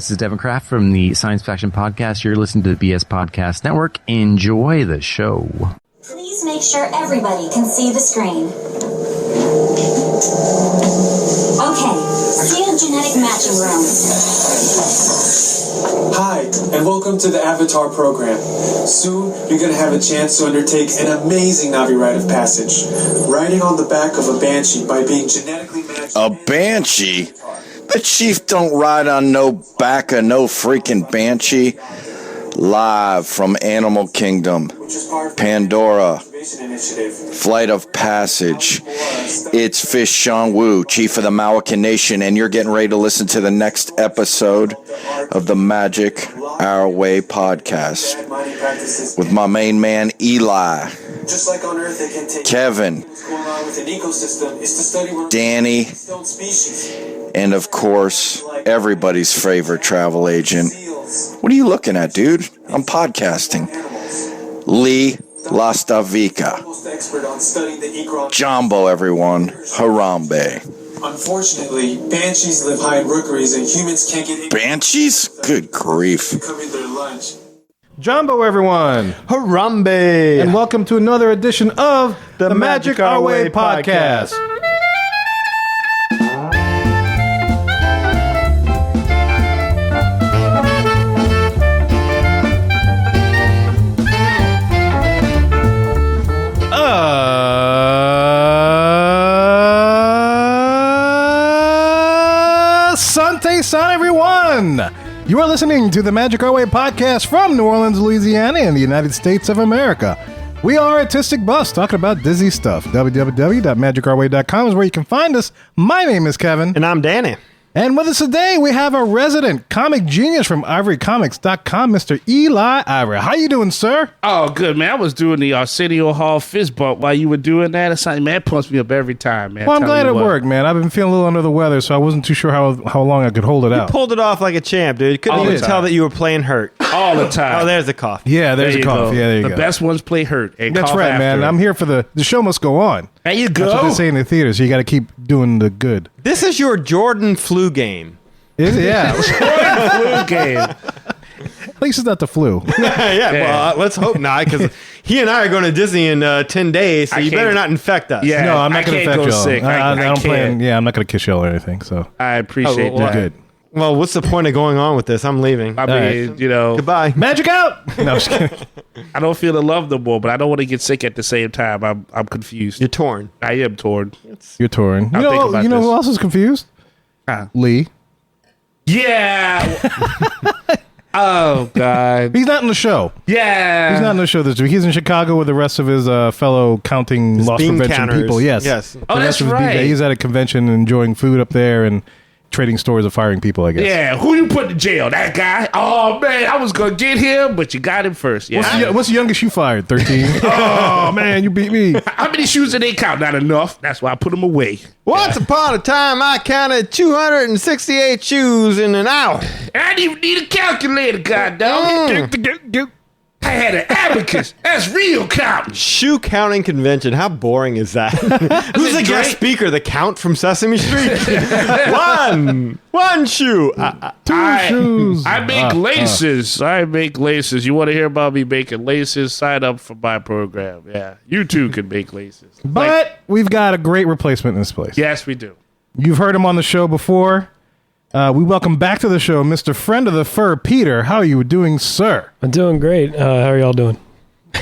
This is Devin Kraft from the Science Faction Podcast. You're listening to the BS Podcast Network. Enjoy the show. Please make sure everybody can see the screen. Okay, see the genetic matching rooms. Hi, and welcome to the Avatar program. Soon, you're going to have a chance to undertake an amazing Navi rite of passage. Riding on the back of a Banshee by being genetically matched... A Banshee? The chief don't ride on no back of no freaking Banshee. Live from Animal Kingdom, Pandora, Flight of Passage. It's Fish Sean Wu, Chief of the Maoican Nation, and you're getting ready to listen to the next episode of the Magic Our Way podcast with my main man Eli, Kevin, Danny, and of course everybody's favorite travel agent. What are you looking at, dude? I'm podcasting. Lee Lastavica. Jumbo, everyone. Harambe. Unfortunately, Banshees live high in rookeries and humans can't get... Banshees? Good grief. Jumbo, everyone. Harambe. And welcome to another edition of the Magic Our Way podcast. Son, everyone! You are listening to the Magic Our Way podcast from New Orleans, Louisiana, in the United States of America. We are Artistic Buffs talking about Disney stuff. www.magicourway.com is where you can find us. My name is Kevin. And I'm Danny. And with us today, we have a resident comic genius from ivorycomics.com, Mr. Eli Ivory. How you doing, sir? Oh, good, man. I was doing the Arsenio Hall fist bump while you were doing that. It's like, man, it pumps me up every time, man. Well, I'm glad it worked, man. I've been feeling a little under the weather, so I wasn't too sure how long I could hold it out. You pulled it off like a champ, dude. Couldn't even tell that you were playing hurt. All the time. Oh, there's a cough. Yeah, there's a cough. Go. Yeah, there you go. The best ones play hurt. And that's right, man. I'm here for the show must go on. There you go. That's what they say in the theater, so you got to keep doing the good. This is your Jordan flu game. Is it? Yeah. Flu game. At least it's not the flu. yeah, well, let's hope not, because he and I are going to Disney in 10 days, so you better not infect us. Yeah, no, I'm not going to infect y'all. Sick. I don't plan. Yeah, I'm not going to kiss y'all or anything. So I appreciate that. Good. Well, what's the point of going on with this? I'm leaving. I mean, you know. Goodbye. Magic out! No, I'm just kidding. I don't feel the love no more, but I don't want to get sick at the same time. I'm confused. You're torn. I am torn. You're torn. You know who else is confused? Lee. Yeah. Oh, God. He's not in the show. Yeah. He's not in the show this week. He's in Chicago with the rest of his fellow counting loss prevention counters. people. Yes. Oh, that's right. He's at a convention enjoying food up there and trading stories of firing people, I guess. Yeah. Who you put in jail? That guy? Oh, man. I was going to get him, but you got him first. Yeah. What's the youngest you fired? 13? Oh, man, you beat me. How many shoes did they count? Not enough. That's why I put them away. Once upon a time, I counted 268 shoes in an hour. I didn't even need a calculator, goddamn. I had an abacus. That's real counting. Shoe counting convention. How boring is that? Who's the guest speaker? The Count from Sesame Street? One shoe. Two shoes. I make laces. I make laces. You want to hear about me making laces? Sign up for my program. Yeah. You too can make laces. But we've got a great replacement in this place. Yes, we do. You've heard him on the show before. We welcome back to the show Mr. Friend of the Fur, Peter. How are you doing, sir? I'm doing great. How are y'all doing?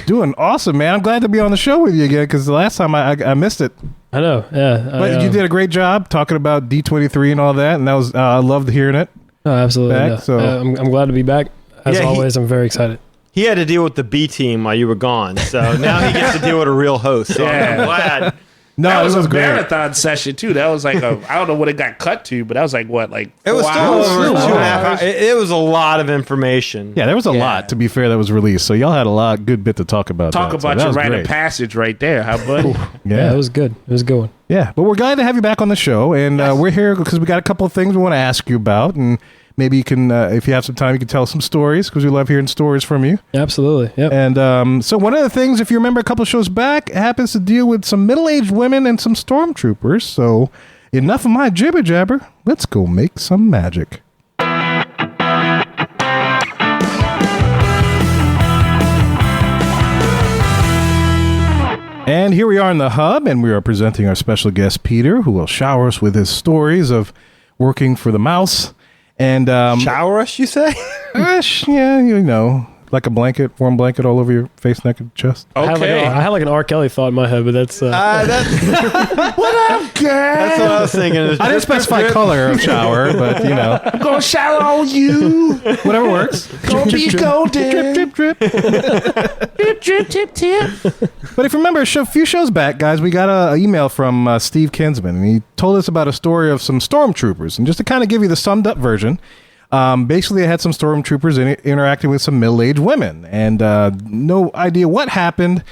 Doing awesome, man. I'm glad to be on the show with you again, because the last time I missed it. I know, yeah. But you did a great job talking about D23 and all that, and that was I loved hearing it. Oh, absolutely. Back, so. I'm glad to be back. As always, I'm very excited. He had to deal with the B team while you were gone, so now he gets to deal with a real host. So I'm glad. No, that was a great. marathon session too. That was like I don't know what it got cut to, but that was like what, like 4 it was still hours? over 2.5 hours. It was a lot of information. Yeah, there was a lot, to be fair, that was released. So y'all had a lot good bit to talk about. Talk about your rite of passage right there, huh, buddy? Yeah, it was good. It was a good one. Yeah, but we're glad to have you back on the show, and we're here because we got a couple of things we want to ask you about, and maybe you can, if you have some time, you can tell us some stories, because we love hearing stories from you. Absolutely, yeah. And so one of the things, if you remember a couple of shows back, happens to deal with some middle-aged women and some stormtroopers. So enough of my jibber-jabber. Let's go make some magic. here we are in the hub, and we are presenting our special guest, Peter, who will shower us with his stories of working for the mouse. And shower us, you say? Yeah, you know, like a blanket, warm blanket all over your face, neck, and chest. Okay. I had like an R. Kelly thought in my head, but that's... What up, girl? That's what I was thinking. I didn't specify color of shower, but, you know. I'm going to shower on you. Whatever works. Gonna be golden. Drip, drip, drip. Drip, drip, tip, tip. But if you remember, a few shows back, guys, we got an email from Steve Kinsman, and he told us about a story of some stormtroopers. And just to kind of give you the summed up version, basically, I had some stormtroopers interacting with some middle-aged women, and no idea what happened,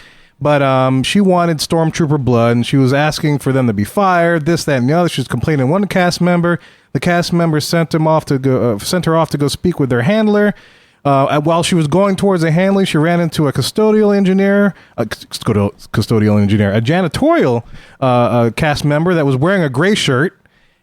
but she wanted stormtrooper blood, and she was asking for them to be fired, this, that, and the other. She was complaining to one cast member. The cast member sent her off to go speak with their handler. While she was going towards the handler, she ran into a custodial engineer, a janitorial cast member that was wearing a gray shirt.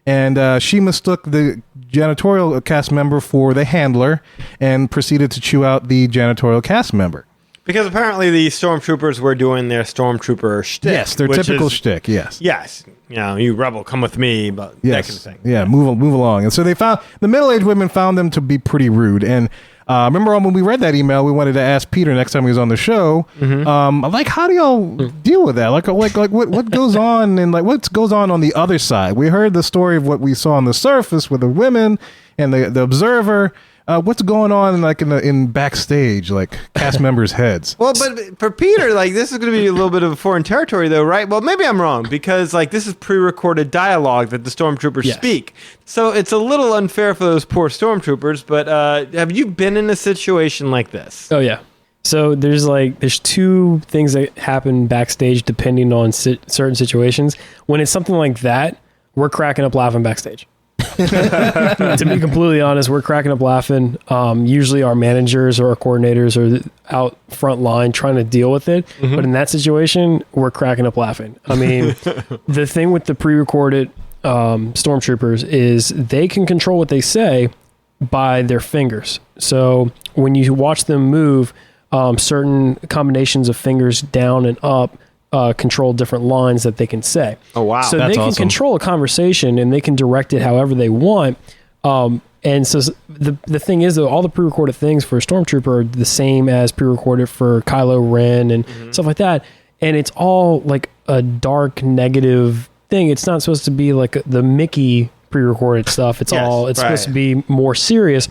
And she mistook the janitorial cast member for the handler and proceeded to chew out the janitorial cast member. Because apparently the stormtroopers were doing their stormtrooper shtick. Yes, their typical shtick, yes. Yes. You know, you rebel, come with me, but that kind of thing. Yeah, move along. And so the middle-aged women found them to be pretty rude. And remember when we read that email, we wanted to ask Peter next time he was on the show, like, how do y'all deal with that? Like what goes on, and like what goes on the other side? We heard the story of what we saw on the surface with the women and the observer. What's going on in backstage, like cast members' heads? Well, but for Peter, like, this is going to be a little bit of a foreign territory, though, right? Well, maybe I'm wrong, because like this is pre-recorded dialogue that the stormtroopers speak, so it's a little unfair for those poor stormtroopers. But have you been in a situation like this? Oh yeah. So there's two things that happen backstage depending on certain situations. When it's something like that, we're cracking up laughing backstage. To be completely honest, we're cracking up laughing. Usually our managers or our coordinators are out front line trying to deal with it. Mm-hmm. But in that situation, we're cracking up laughing. I mean, the thing with the pre-recorded stormtroopers is they can control what they say by their fingers. So when you watch them move, certain combinations of fingers down and up control different lines that they can say. Oh, wow. So That's they can awesome. control a conversation and they can direct it however they want. And so the thing is, though, all the pre-recorded things for a stormtrooper are the same as pre-recorded for Kylo Ren and stuff like that. And it's all like a dark, negative thing. It's not supposed to be like the Mickey pre-recorded stuff. It's supposed to be more serious.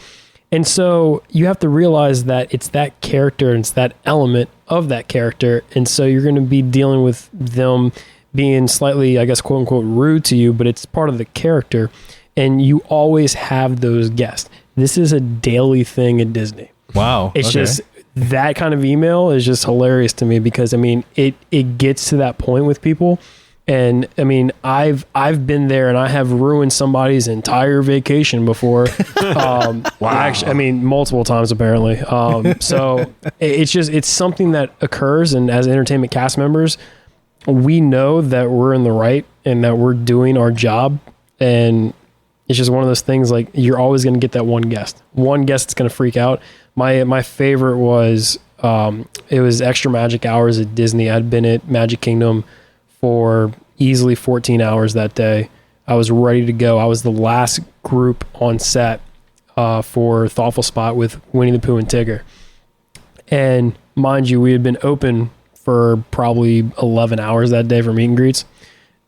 And so you have to realize that it's that character and it's that element of that character. And so you're going to be dealing with them being slightly, I guess, quote unquote, rude to you, but it's part of the character. And you always have those guests. This is a daily thing at Disney. Wow. It's just that kind of email is just hilarious to me because, I mean, it gets to that point with people. And I mean, I've been there and I have ruined somebody's entire vacation before. Wow. Actually, I mean, multiple times apparently. So it's something that occurs. And as entertainment cast members, we know that we're in the right and that we're doing our job. And it's just one of those things, like, you're always going to get that one guest that's going to freak out. My favorite was, it was Extra Magic Hours at Disney. I'd been at Magic Kingdom for easily 14 hours that day. I was ready to go. I was the last group on set for Thoughtful Spot with Winnie the Pooh and Tigger. And mind you, we had been open for probably 11 hours that day for meet and greets.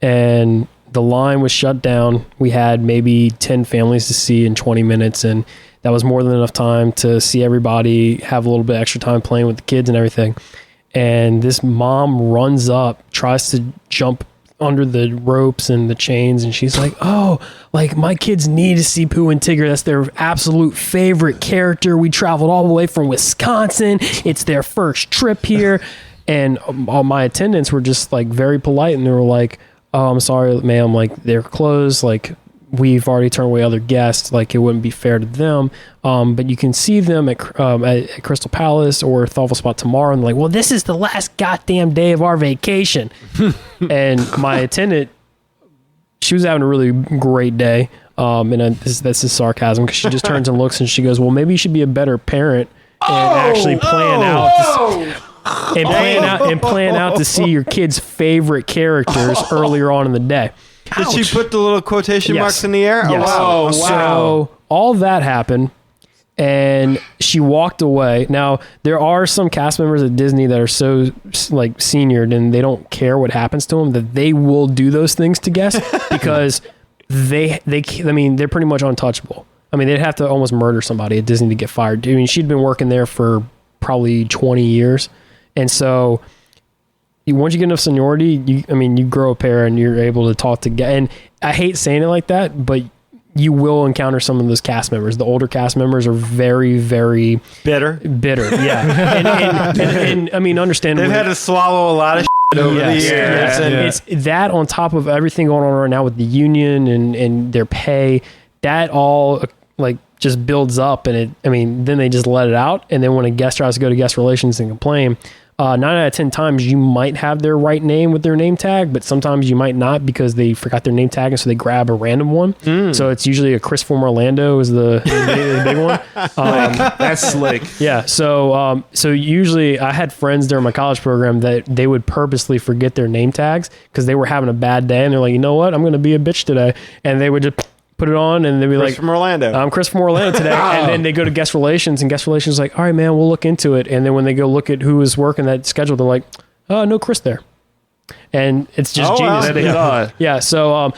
And the line was shut down. We had maybe 10 families to see in 20 minutes. And that was more than enough time to see everybody, have a little bit extra time playing with the kids and everything. And this mom runs up, tries to jump under the ropes and the chains, and she's like, oh, like, my kids need to see Pooh and Tigger. That's their absolute favorite character. We traveled all the way from Wisconsin. It's their first trip here. And all my attendants were just like very polite, and they were like, oh, I'm sorry, ma'am, like, they're closed, like, we've already turned away other guests, like, it wouldn't be fair to them. But you can see them at Crystal Palace or Thoughtful Spot tomorrow, and they're like, well, this is the last goddamn day of our vacation. And my attendant, she was having a really great day. And that's his sarcasm, because she just turns and looks and she goes, well, maybe you should be a better parent and actually plan out. and plan out to see your kid's favorite characters earlier on in the day. Did she put the little quotation marks in the air? Yes. Oh, wow. So all that happened, and she walked away. Now, there are some cast members at Disney that are so like seniored and they don't care what happens to them that they will do those things to guests because they're pretty much untouchable. I mean, they'd have to almost murder somebody at Disney to get fired. I mean, she'd been working there for probably 20 years. And so once you get enough seniority, you grow a pair and you're able to talk to and I hate saying it like that, but you will encounter some of those cast members. The older cast members are very, very bitter. Yeah. And I mean, understandably, they've had to swallow a lot of shit over the years. And it's that on top of everything going on right now with the union and their pay, that all like just builds up and then they just let it out. And then when a guest tries to go to guest relations and complain, 9 out of 10 times you might have their right name with their name tag, but sometimes you might not because they forgot their name tag and so they grab a random one. So it's usually a Chris from Orlando is the big one. That's slick. Yeah. So usually I had friends during my college program that they would purposely forget their name tags because they were having a bad day and they're like, you know what, I'm going to be a bitch today. And they would just put it on and they'd be Chris from Orlando. I'm Chris from Orlando today. And then they go to guest relations and guest relations is like, all right, man, we'll look into it. And then when they go look at who is working that schedule, they're like, oh, no Chris there. And it's just genius. Yeah. So,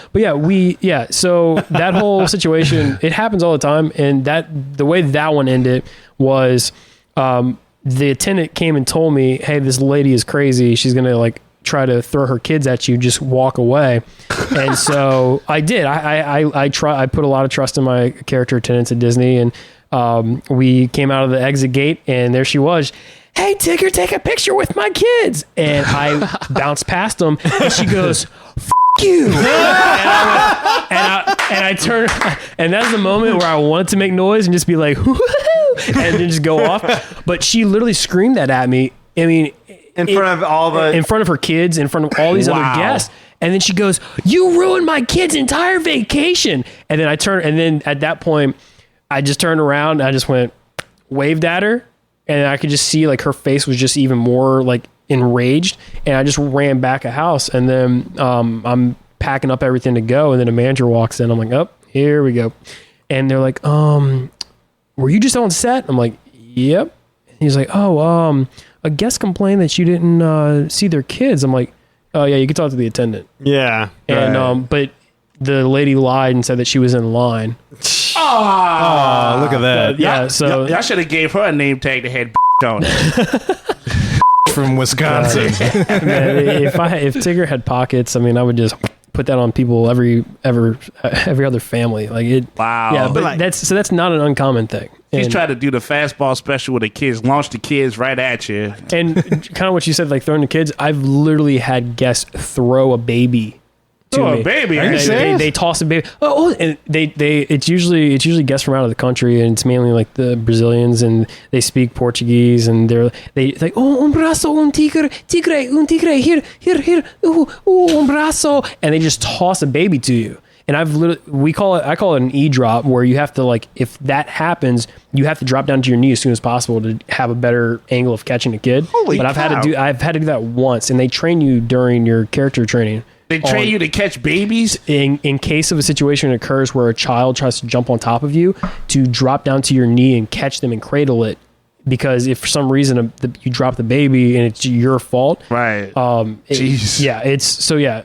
so that whole situation, it happens all the time. And the way that one ended was, the attendant came and told me, hey, this lady is crazy. She's going to like try to throw her kids at you, just walk away. And so I did. I put a lot of trust in my character attendants at Disney, and we came out of the exit gate, and there she was. Hey, Tigger, take a picture with my kids. And I bounced past them, and she goes, F you. And I turned, and that's the moment where I wanted to make noise and just be like, woo-hoo, and then just go off. But she literally screamed that at me. I mean, in front of her kids, in front of all these other guests. And then she goes, you ruined my kid's entire vacation. And then at that point, I just turned around and I just waved at her. And I could just see like her face was just even more like enraged. And I just ran back a house. And then I'm packing up everything to go. And then a manager walks in. I'm like, oh, here we go. And they're like, were you just on set? I'm like, yep. And he's like, oh, a guest complained that you didn't see their kids. I'm like, oh yeah, you can talk to the attendant. Yeah. And but the lady lied and said that she was in line. Oh, look at that. Yeah. So y'all should have gave her a name tag that had on it. From Wisconsin. Man, if Tigger had pockets, I mean, I would just put that on people every other family. Like it. Wow. Yeah, but that's not an uncommon thing. He's trying to do the fastball special with the kids, launch the kids right at you. And kind of what you said, like throwing the kids. I've literally had guests throw a baby to me. A baby? They toss a baby. And it's usually guests from out of the country, and it's mainly like the Brazilians, and they speak Portuguese, and they're like, oh, un braço, un tigre, here, un braço, and they just toss a baby to you. And I call it an e-drop, where you have to, like, if that happens, you have to drop down to your knee as soon as possible to have a better angle of catching a kid. Holy cow. I've had to do that once, and they train you during your character training. They train you to catch babies? In case of a situation occurs where a child tries to jump on top of you, to drop down to your knee and catch them and cradle it. Because if for some reason you drop the baby and it's your fault, right? Jeez,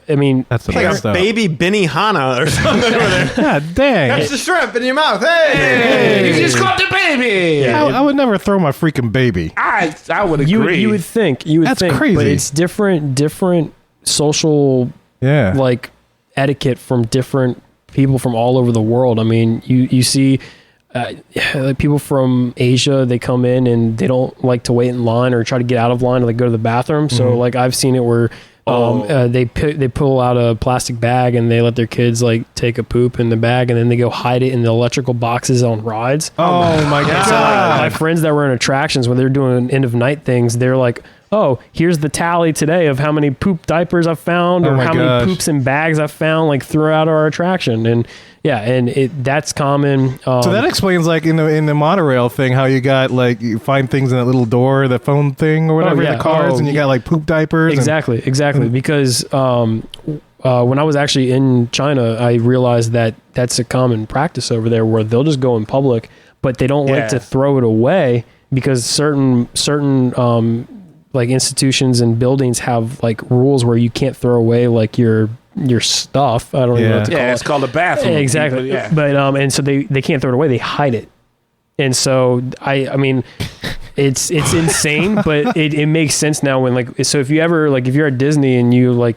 I mean, that's the like best stuff. Baby Benihana or something over there. God dang! Catch the shrimp in your mouth. Hey, you just caught the baby. Yeah, I would never throw my freaking baby. I would agree. You would think. That's crazy. But it's different social, like etiquette from different people from all over the world. I mean, you see. Like people from Asia, they come in and they don't like to wait in line or try to get out of line or like go to the bathroom. So like I've seen it where they pull out a plastic bag and they let their kids like take a poop in the bag and then they go hide it in the electrical boxes on rides. Oh my God. So like, my friends that were in attractions when they're doing end of night things, they're like, oh, here's the tally today of how many poop diapers I've found or how many poops in bags I've found like throughout our attraction. And that's common. So that explains like in the monorail thing, how you got like, you find things in that little door, the phone thing or whatever, in the cars, and you got like poop diapers. Exactly. Because when I was actually in China, I realized that that's a common practice over there where they'll just go in public, but they don't like to throw it away because certain like institutions and buildings have like rules where you can't throw away like your stuff. I don't know what to call it. It's called a bathroom. Exactly. But and so they can't throw it away. They hide it. And so I mean, it's insane, but it makes sense now when like, so if you're at Disney and you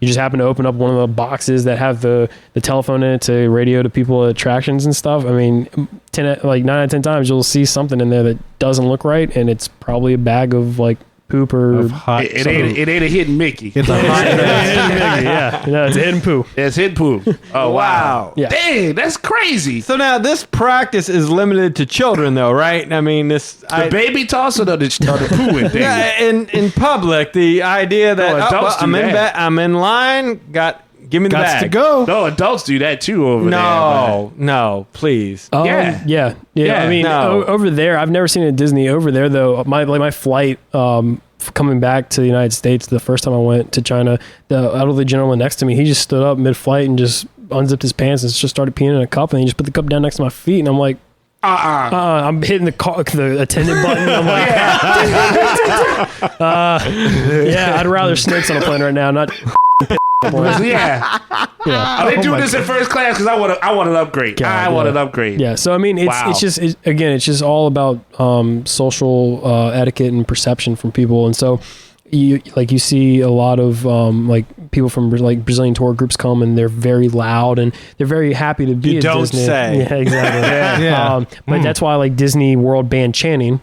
just happen to open up one of the boxes that have the telephone in it to radio to people at attractions and stuff. I mean, 9 out of 10 times you'll see something in there that doesn't look right, and it's probably a bag of like poop or it ain't a hidden Mickey. It's a hidden Mickey. Yeah, no, it's hidden poo. It's hidden poo. Oh wow. Yeah. Dang, that's crazy. So now this practice is limited to children, though, right? I mean, the baby toss or the poo thing. Yeah, in public, the idea that I'm in line, give me the bag. To go. No, adults do that too over there. No, please. Yeah. I mean, over there, I've never seen it at Disney. Over there, though, my flight coming back to the United States, the first time I went to China, the elderly gentleman next to me, he just stood up mid-flight and just unzipped his pants and just started peeing in a cup, and he just put the cup down next to my feet, and I'm like, I'm hitting the attendant button. I'm like, I'd rather snakes on a plane right now, not. They do this in first class because I want an upgrade. I want an upgrade. Yeah. So I mean, it's just all about social etiquette and perception from people, and so you see a lot of like people from like Brazilian tour groups come, and they're very loud and they're very happy to be. You at don't Disney. say. Yeah, exactly. But that's why like Disney World banned chanting.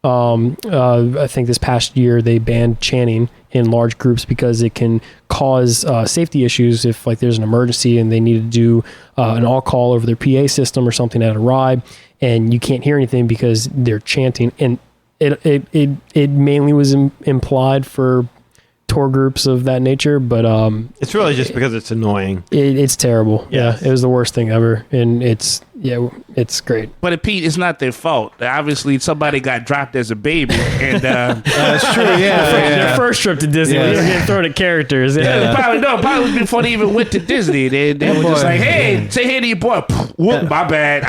I think this past year they banned chanting in large groups because it can cause safety issues if like there's an emergency and they need to do an all call over their PA system or something at a ride, and you can't hear anything because they're chanting. And it mainly was implied for tour groups of that nature, but it's really just because it's annoying. It's terrible. Yes. Yeah, it was the worst thing ever, and it's great. But Pete, it's not their fault. Obviously, somebody got dropped as a baby, and that's true. Their first trip to Disney, they were getting thrown at characters. Probably before they even went to Disney, they were just like, "Hey, say hey to your boy." Whoop, my bad.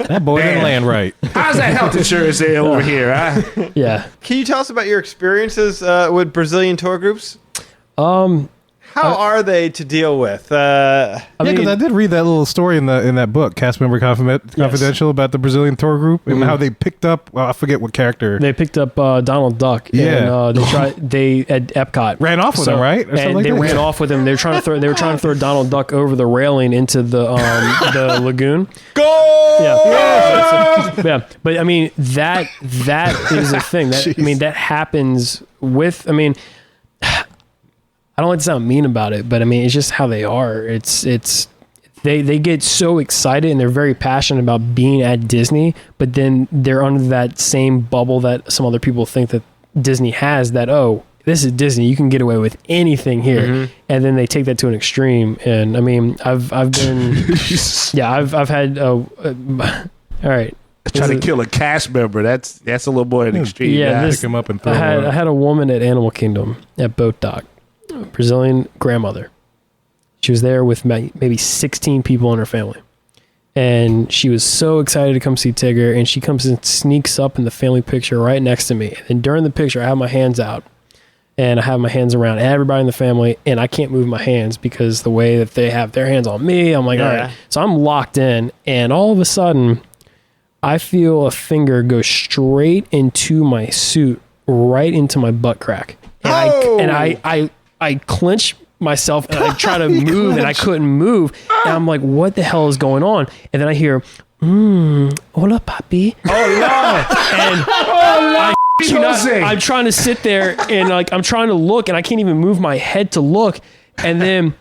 That boy didn't land right. How's that health insurance over here? Huh? Yeah. Can you tell us about your experiences with Brazilian tour groups? How are they to deal with? Because I did read that little story in that book, Cast Member Confidential, about the Brazilian tour group and how they picked up. Well, I forget what character. They picked up Donald Duck. Yeah, and they at Epcot ran off with him, right? Or and they ran off with him. They were trying to throw Donald Duck over the railing into the the lagoon. Go! Yeah. But I mean that is a thing. That happens with. I mean, I don't like to sound mean about it, but I mean, it's just how they are. They get so excited and they're very passionate about being at Disney, but then they're under that same bubble that some other people think that Disney has, that, oh, this is Disney, you can get away with anything here. Mm-hmm. And then they take that to an extreme. And I mean, I've been, I've had, all right. Trying to kill a cast member. That's a little more an extreme. Yeah, pick him up and throw him. I had a woman at Animal Kingdom at Boat Dock. Brazilian grandmother. She was there with maybe 16 people in her family. And she was so excited to come see Tigger, and she comes and sneaks up in the family picture right next to me. And during the picture, I have my hands out, and I have my hands around everybody in the family, and I can't move my hands because the way that they have their hands on me, I'm like, all right. So I'm locked in, and all of a sudden, I feel a finger go straight into my suit, right into my butt crack. And I clench myself and I try to move and I couldn't move. And I'm like, what the hell is going on? And then I hear, hola, papi. Oh, no. And I'm trying to sit there and like, I'm trying to look and I can't even move my head to look. And then,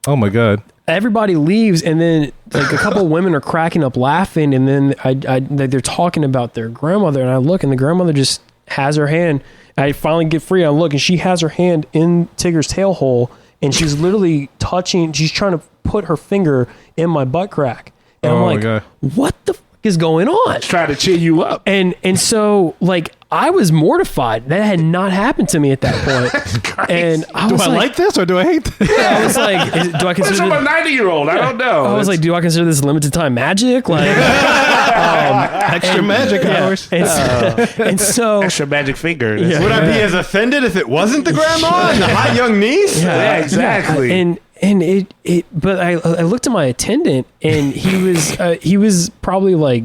oh my God, everybody leaves. And then like a couple of women are cracking up laughing. And then they're talking about their grandmother. And I look and the grandmother just has her hand I finally get free. I look, and she has her hand in Tigger's tail hole, and she's literally touching. She's trying to put her finger in my butt crack, and I'm like, "What the fuck is going on?" Trying to cheer you up. And so like I was mortified. That had not happened to me at that point. And I was like this or do I hate this? I was like, do I consider I'm a 90-year-old. I don't know. I was like, do I consider this limited time magic? Like extra magic hours. And so extra magic fingers. Would I be as offended if it wasn't the grandma and the hot young niece? Yeah, exactly. And it but I looked at my attendant, and he was probably like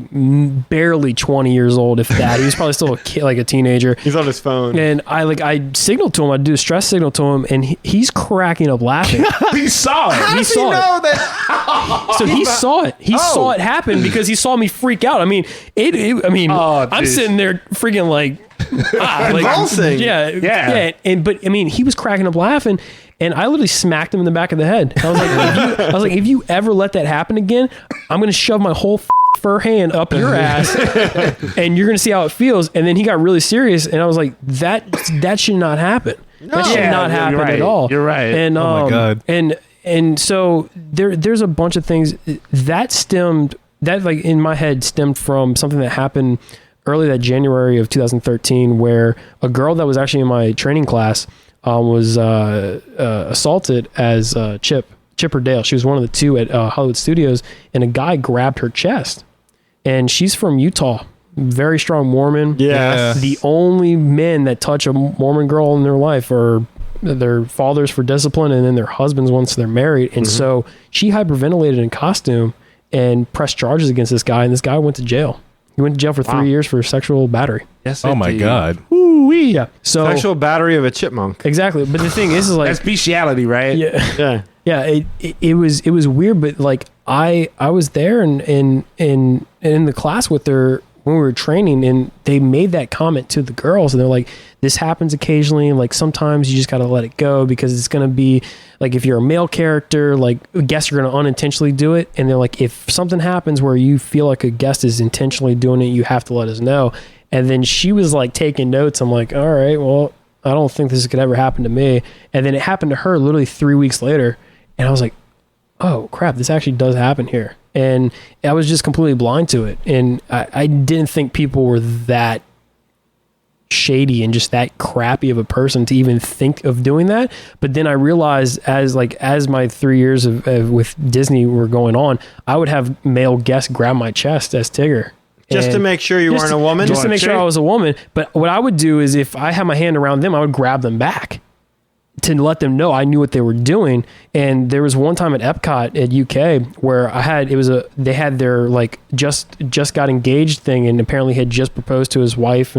barely 20 years old, if that. He was probably still a kid, like a teenager. He's on his phone. And I signaled to him. I do a stress signal to him, and he's cracking up laughing. He saw it. How does he know that? So he saw it. He saw it happen because he saw me freak out. I mean, I'm sitting there freaking like convulsing. Yeah. But I mean, he was cracking up laughing. And I literally smacked him in the back of the head. I was like, if you ever let that happen again, I'm going to shove my whole fur hand up your ass, and you're going to see how it feels. And then he got really serious, and I was like, that should not happen. No. That should not happen at all. You're right. And oh my God. And so there's a bunch of things that like in my head stemmed from something that happened early that January of 2013, where a girl that was actually in my training class was assaulted as Chipper Dale. She was one of the two at Hollywood Studios, and a guy grabbed her chest. And she's from Utah, very strong Mormon. Yeah. The only men that touch a Mormon girl in their life are their fathers for discipline, and then their husbands once they're married. And so she hyperventilated in costume and pressed charges against this guy, and this guy went to jail. He went to jail for 3 years for sexual battery. Yes, oh my God. Woo-wee. Yeah. So Sexual battery of a chipmunk. exactly. But the thing is like That's bestiality, right? yeah. Yeah. It was weird, but like I was there and in the class with her when we were training, and they made that comment to the girls, and they're like, this happens occasionally, like sometimes you just got to let it go, because it's going to be like, if you're a male character, like guests are going to unintentionally do it, and they're like, if something happens where you feel like a guest is intentionally doing it, you have to let us know. And then she was like taking notes. I'm like, all right, well, I don't think this could ever happen to me. And then it happened to her literally 3 weeks later, and I was like, oh crap, this actually does happen here. And I was just completely blind to it. And I didn't think people were that shady and just that crappy of a person to even think of doing that. But then I realized as my 3 years with Disney were going on, I would have male guests grab my chest as Tigger. Just to make sure you weren't a woman? Just to make sure I was a woman. But what I would do is, if I had my hand around them, I would grab them back to let them know I knew what they were doing. And there was one time at Epcot at UK where they had their like just got engaged thing, and apparently had just proposed to his wife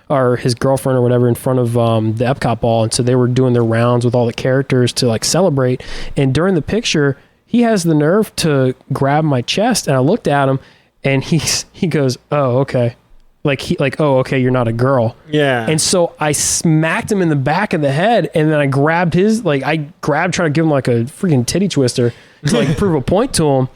or his girlfriend or whatever in front of the Epcot ball. And so they were doing their rounds with all the characters to like celebrate. And during the picture, he has the nerve to grab my chest, and I looked at him, and he goes, oh, okay. Oh, okay, you're not a girl. Yeah. And so I smacked him in the back of the head, and then I grabbed trying to give him like a freaking titty twister to like prove a point to him.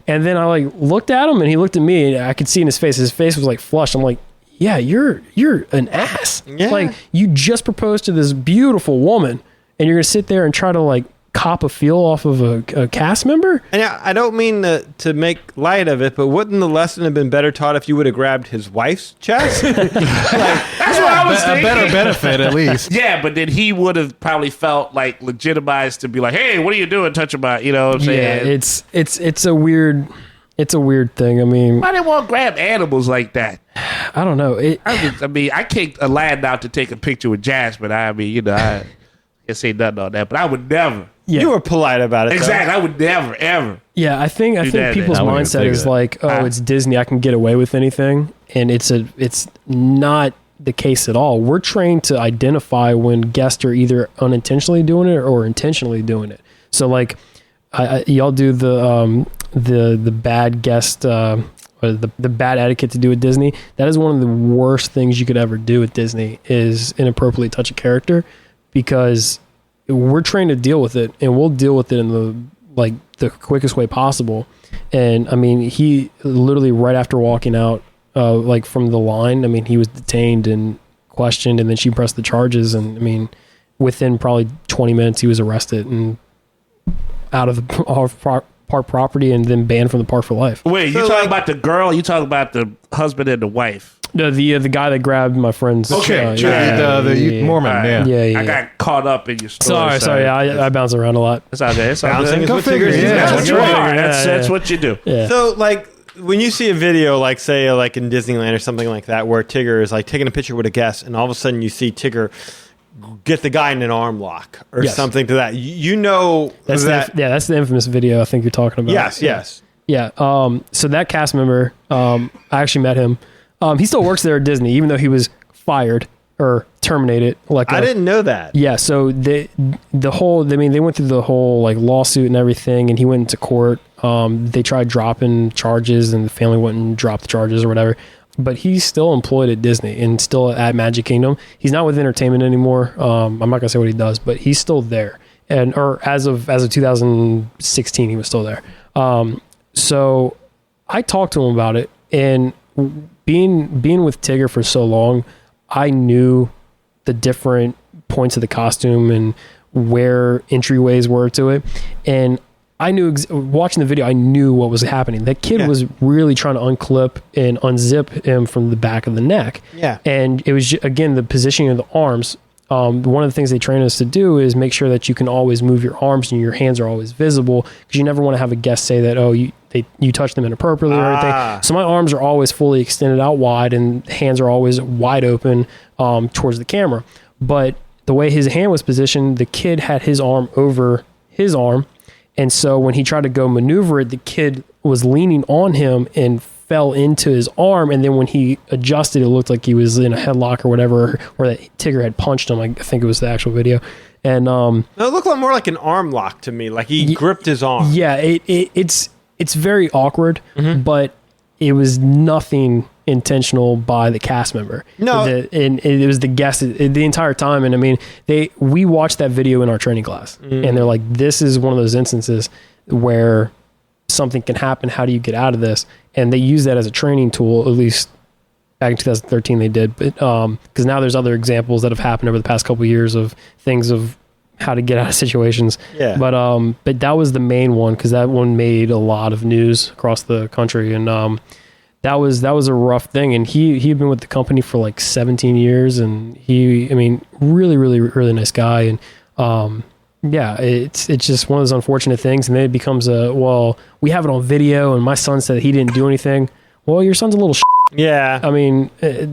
And then I like looked at him, and he looked at me, and I could see in his face was like flushed. I'm like, yeah, you're an ass. Yeah. Like, you just proposed to this beautiful woman, and you're going to sit there and try to like cop a feel off of a cast member? And I don't mean to make light of it, but wouldn't the lesson have been better taught if you would have grabbed his wife's chest? That's what I was thinking. A better benefit, at least. Yeah, but then he would have probably felt like legitimized to be like, hey, what are you doing touching my, you know what I'm saying? Yeah, it's a weird thing. I mean, why they want to grab animals like that? I don't know. I kicked a lad out to take a picture with Jasmine. I can't say nothing on that, but I would never. Yeah. You were polite about it. Exactly. Though. I would never, ever. Yeah, I think people's mindset is like, oh, it's Disney, I can get away with anything. And it's not the case at all. We're trained to identify when guests are either unintentionally doing it or intentionally doing it. So like, y'all do the bad guest, or the bad etiquette to do at Disney. That is one of the worst things you could ever do at Disney, is inappropriately touch a character, because we're trained to deal with it, and we'll deal with it in the quickest way possible. And I mean, he literally right after walking out, from the line, I mean, he was detained and questioned, and then she pressed the charges. And I mean, within probably 20 minutes, he was arrested and out of the park property, and then banned from the park for life. Wait, you talking about the girl? You talking about the husband and the wife? No, the guy that grabbed my friend's. Okay, the Mormon. Yeah. I got caught up in your story. Sorry. I bounce around a lot. It's okay. It's all Bouncing good. is what Tigger's figure, doing. yeah. That's what you are. That's what you do. Yeah. So, like, when you see a video, like, say, like in Disneyland or something like that, where Tigger is, like, taking a picture with a guest, and all of a sudden you see Tigger get the guy in an arm lock or something to that, you know that's that's the infamous video I think you're talking about. Yes. Yeah. So that cast member, I actually met him. He still works there at Disney, even though he was fired or terminated. I didn't know that. Yeah. So they went through the whole like lawsuit and everything, and he went into court. They tried dropping charges, and the family wouldn't drop the charges or whatever. But he's still employed at Disney and still at Magic Kingdom. He's not with entertainment anymore. I'm not gonna say what he does, but he's still there. Or as of 2016, he was still there. So I talked to him about it, and being with Tigger for so long, I knew the different points of the costume and where entryways were to it. And I knew, watching the video, I knew what was happening. That kid was really trying to unclip and unzip him from the back of the neck. Yeah. And it was, again, the positioning of the arms. One of the things they train us to do is make sure that you can always move your arms and your hands are always visible, because you never want to have a guest say that, oh, you touched them inappropriately or anything. So my arms are always fully extended out wide, and hands are always wide open towards the camera. But the way his hand was positioned, the kid had his arm over his arm. And so when he tried to go maneuver it, the kid was leaning on him and fell into his arm. And then when he adjusted, it looked like he was in a headlock or whatever, or that Tigger had punched him. I think it was the actual video. And no, it looked more like an arm lock to me. Like he gripped his arm. Yeah, it's very awkward, but it was nothing intentional by the cast member. No, and it was the guest the entire time. And I mean, we watched that video in our training class, and they're like, "This is one of those instances where something can happen. How do you get out of this?" And they use that as a training tool. At least back in 2013, they did, but because now there's other examples that have happened over the past couple of years of things of how to get out of situations. Yeah. But that was the main one, because that one made a lot of news across the country, and that was a rough thing. And he had been with the company for like 17 years, and really, really, really nice guy. And it's just one of those unfortunate things. And then it becomes we have it on video, and my son said he didn't do anything. Well, your son's a little Yeah. I mean,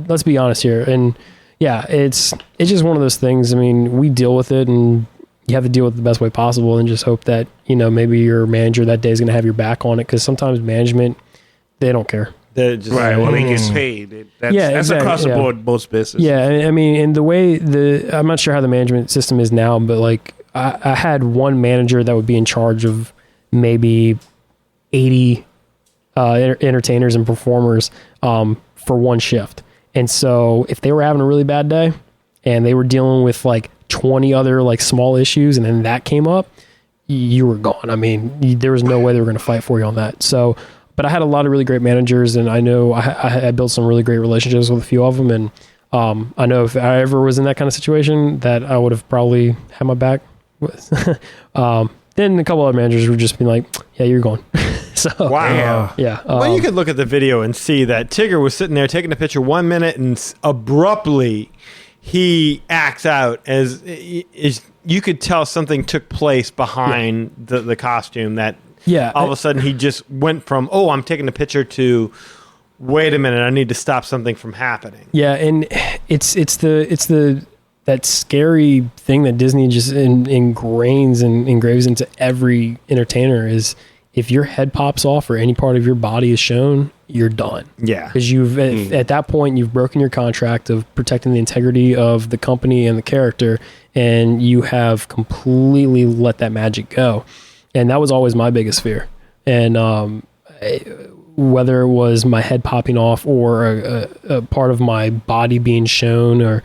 let's be honest here. And yeah, it's just one of those things. I mean, we deal with it, and you have to deal with it the best way possible, and just hope that, maybe your manager that day is going to have your back on it. Because sometimes management, they don't care. They're just, Well, he gets paid. That's across the board, most businesses. Yeah, I mean, and the way I'm not sure how the management system is now, but like I had one manager that would be in charge of maybe 80 entertainers and performers for one shift. And so if they were having a really bad day and they were dealing with like 20 other like small issues, and then that came up, you were gone. I mean, there was no way they were going to fight for you on that. So, but I had a lot of really great managers, and I know I built some really great relationships with a few of them. And I know if I ever was in that kind of situation, that I would have probably had my back. Then a couple other managers would just be like, yeah, you're going. So, wow. Yeah. Well, you could look at the video and see that Tigger was sitting there taking a picture 1 minute, and abruptly he acts out as you could tell something took place behind the costume, that all of a sudden he just went from, oh, I'm taking a picture, to, wait a minute, I need to stop something from happening. Yeah. And it's that scary thing that Disney just ingrains and engraves into every entertainer is, if your head pops off or any part of your body is shown, you're done. Yeah. Because at that point, you've broken your contract of protecting the integrity of the company and the character, and you have completely let that magic go. And that was always my biggest fear. And whether it was my head popping off, or a part of my body being shown, or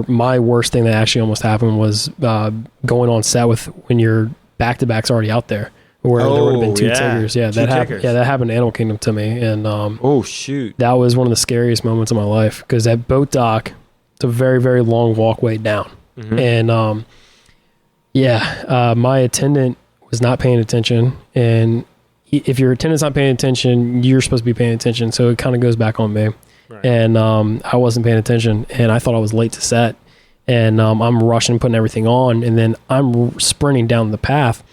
my worst thing that actually almost happened was going on set when your back-to-back's already out there, where there would have been two yeah. Tiggers. Yeah, Two that happened. Tiggers. Yeah, that happened to Animal Kingdom to me, and Oh shoot! that was one of the scariest moments of my life because that boat dock, it's a very, very long walkway down, and my attendant was not paying attention, and if your attendant's not paying attention, you're supposed to be paying attention, so it kind of goes back on me. Right. And I wasn't paying attention, and I thought I was late to set, and I'm rushing, putting everything on, and then I'm sprinting down the path,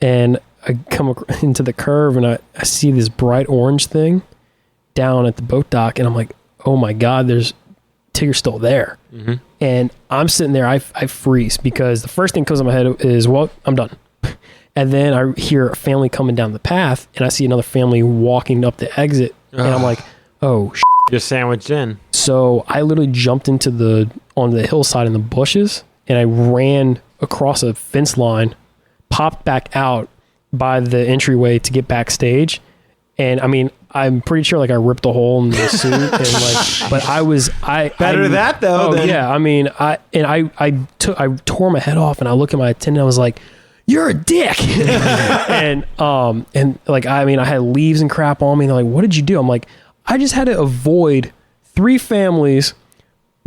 and I come into the curve, and I see this bright orange thing down at the boat dock, and I'm like, oh my God, there's Tigger's still there. And I'm sitting there, I freeze, because the first thing that comes in my head is, well, I'm done. And then I hear a family coming down the path, and I see another family walking up the exit, and I'm like, oh, You're sandwiched in. So I literally jumped onto the hillside in the bushes, and I ran across a fence line, popped back out by the entryway to get backstage. And I mean, I'm pretty sure like I ripped a hole in the suit, and like, but I Better that though. Oh yeah, I mean, I tore my head off, and I look at my attendant, I was like, "You're a dick," and like, I mean, I had leaves and crap on me, and they're like, "What did you do?" I'm like, I just had to avoid 3 families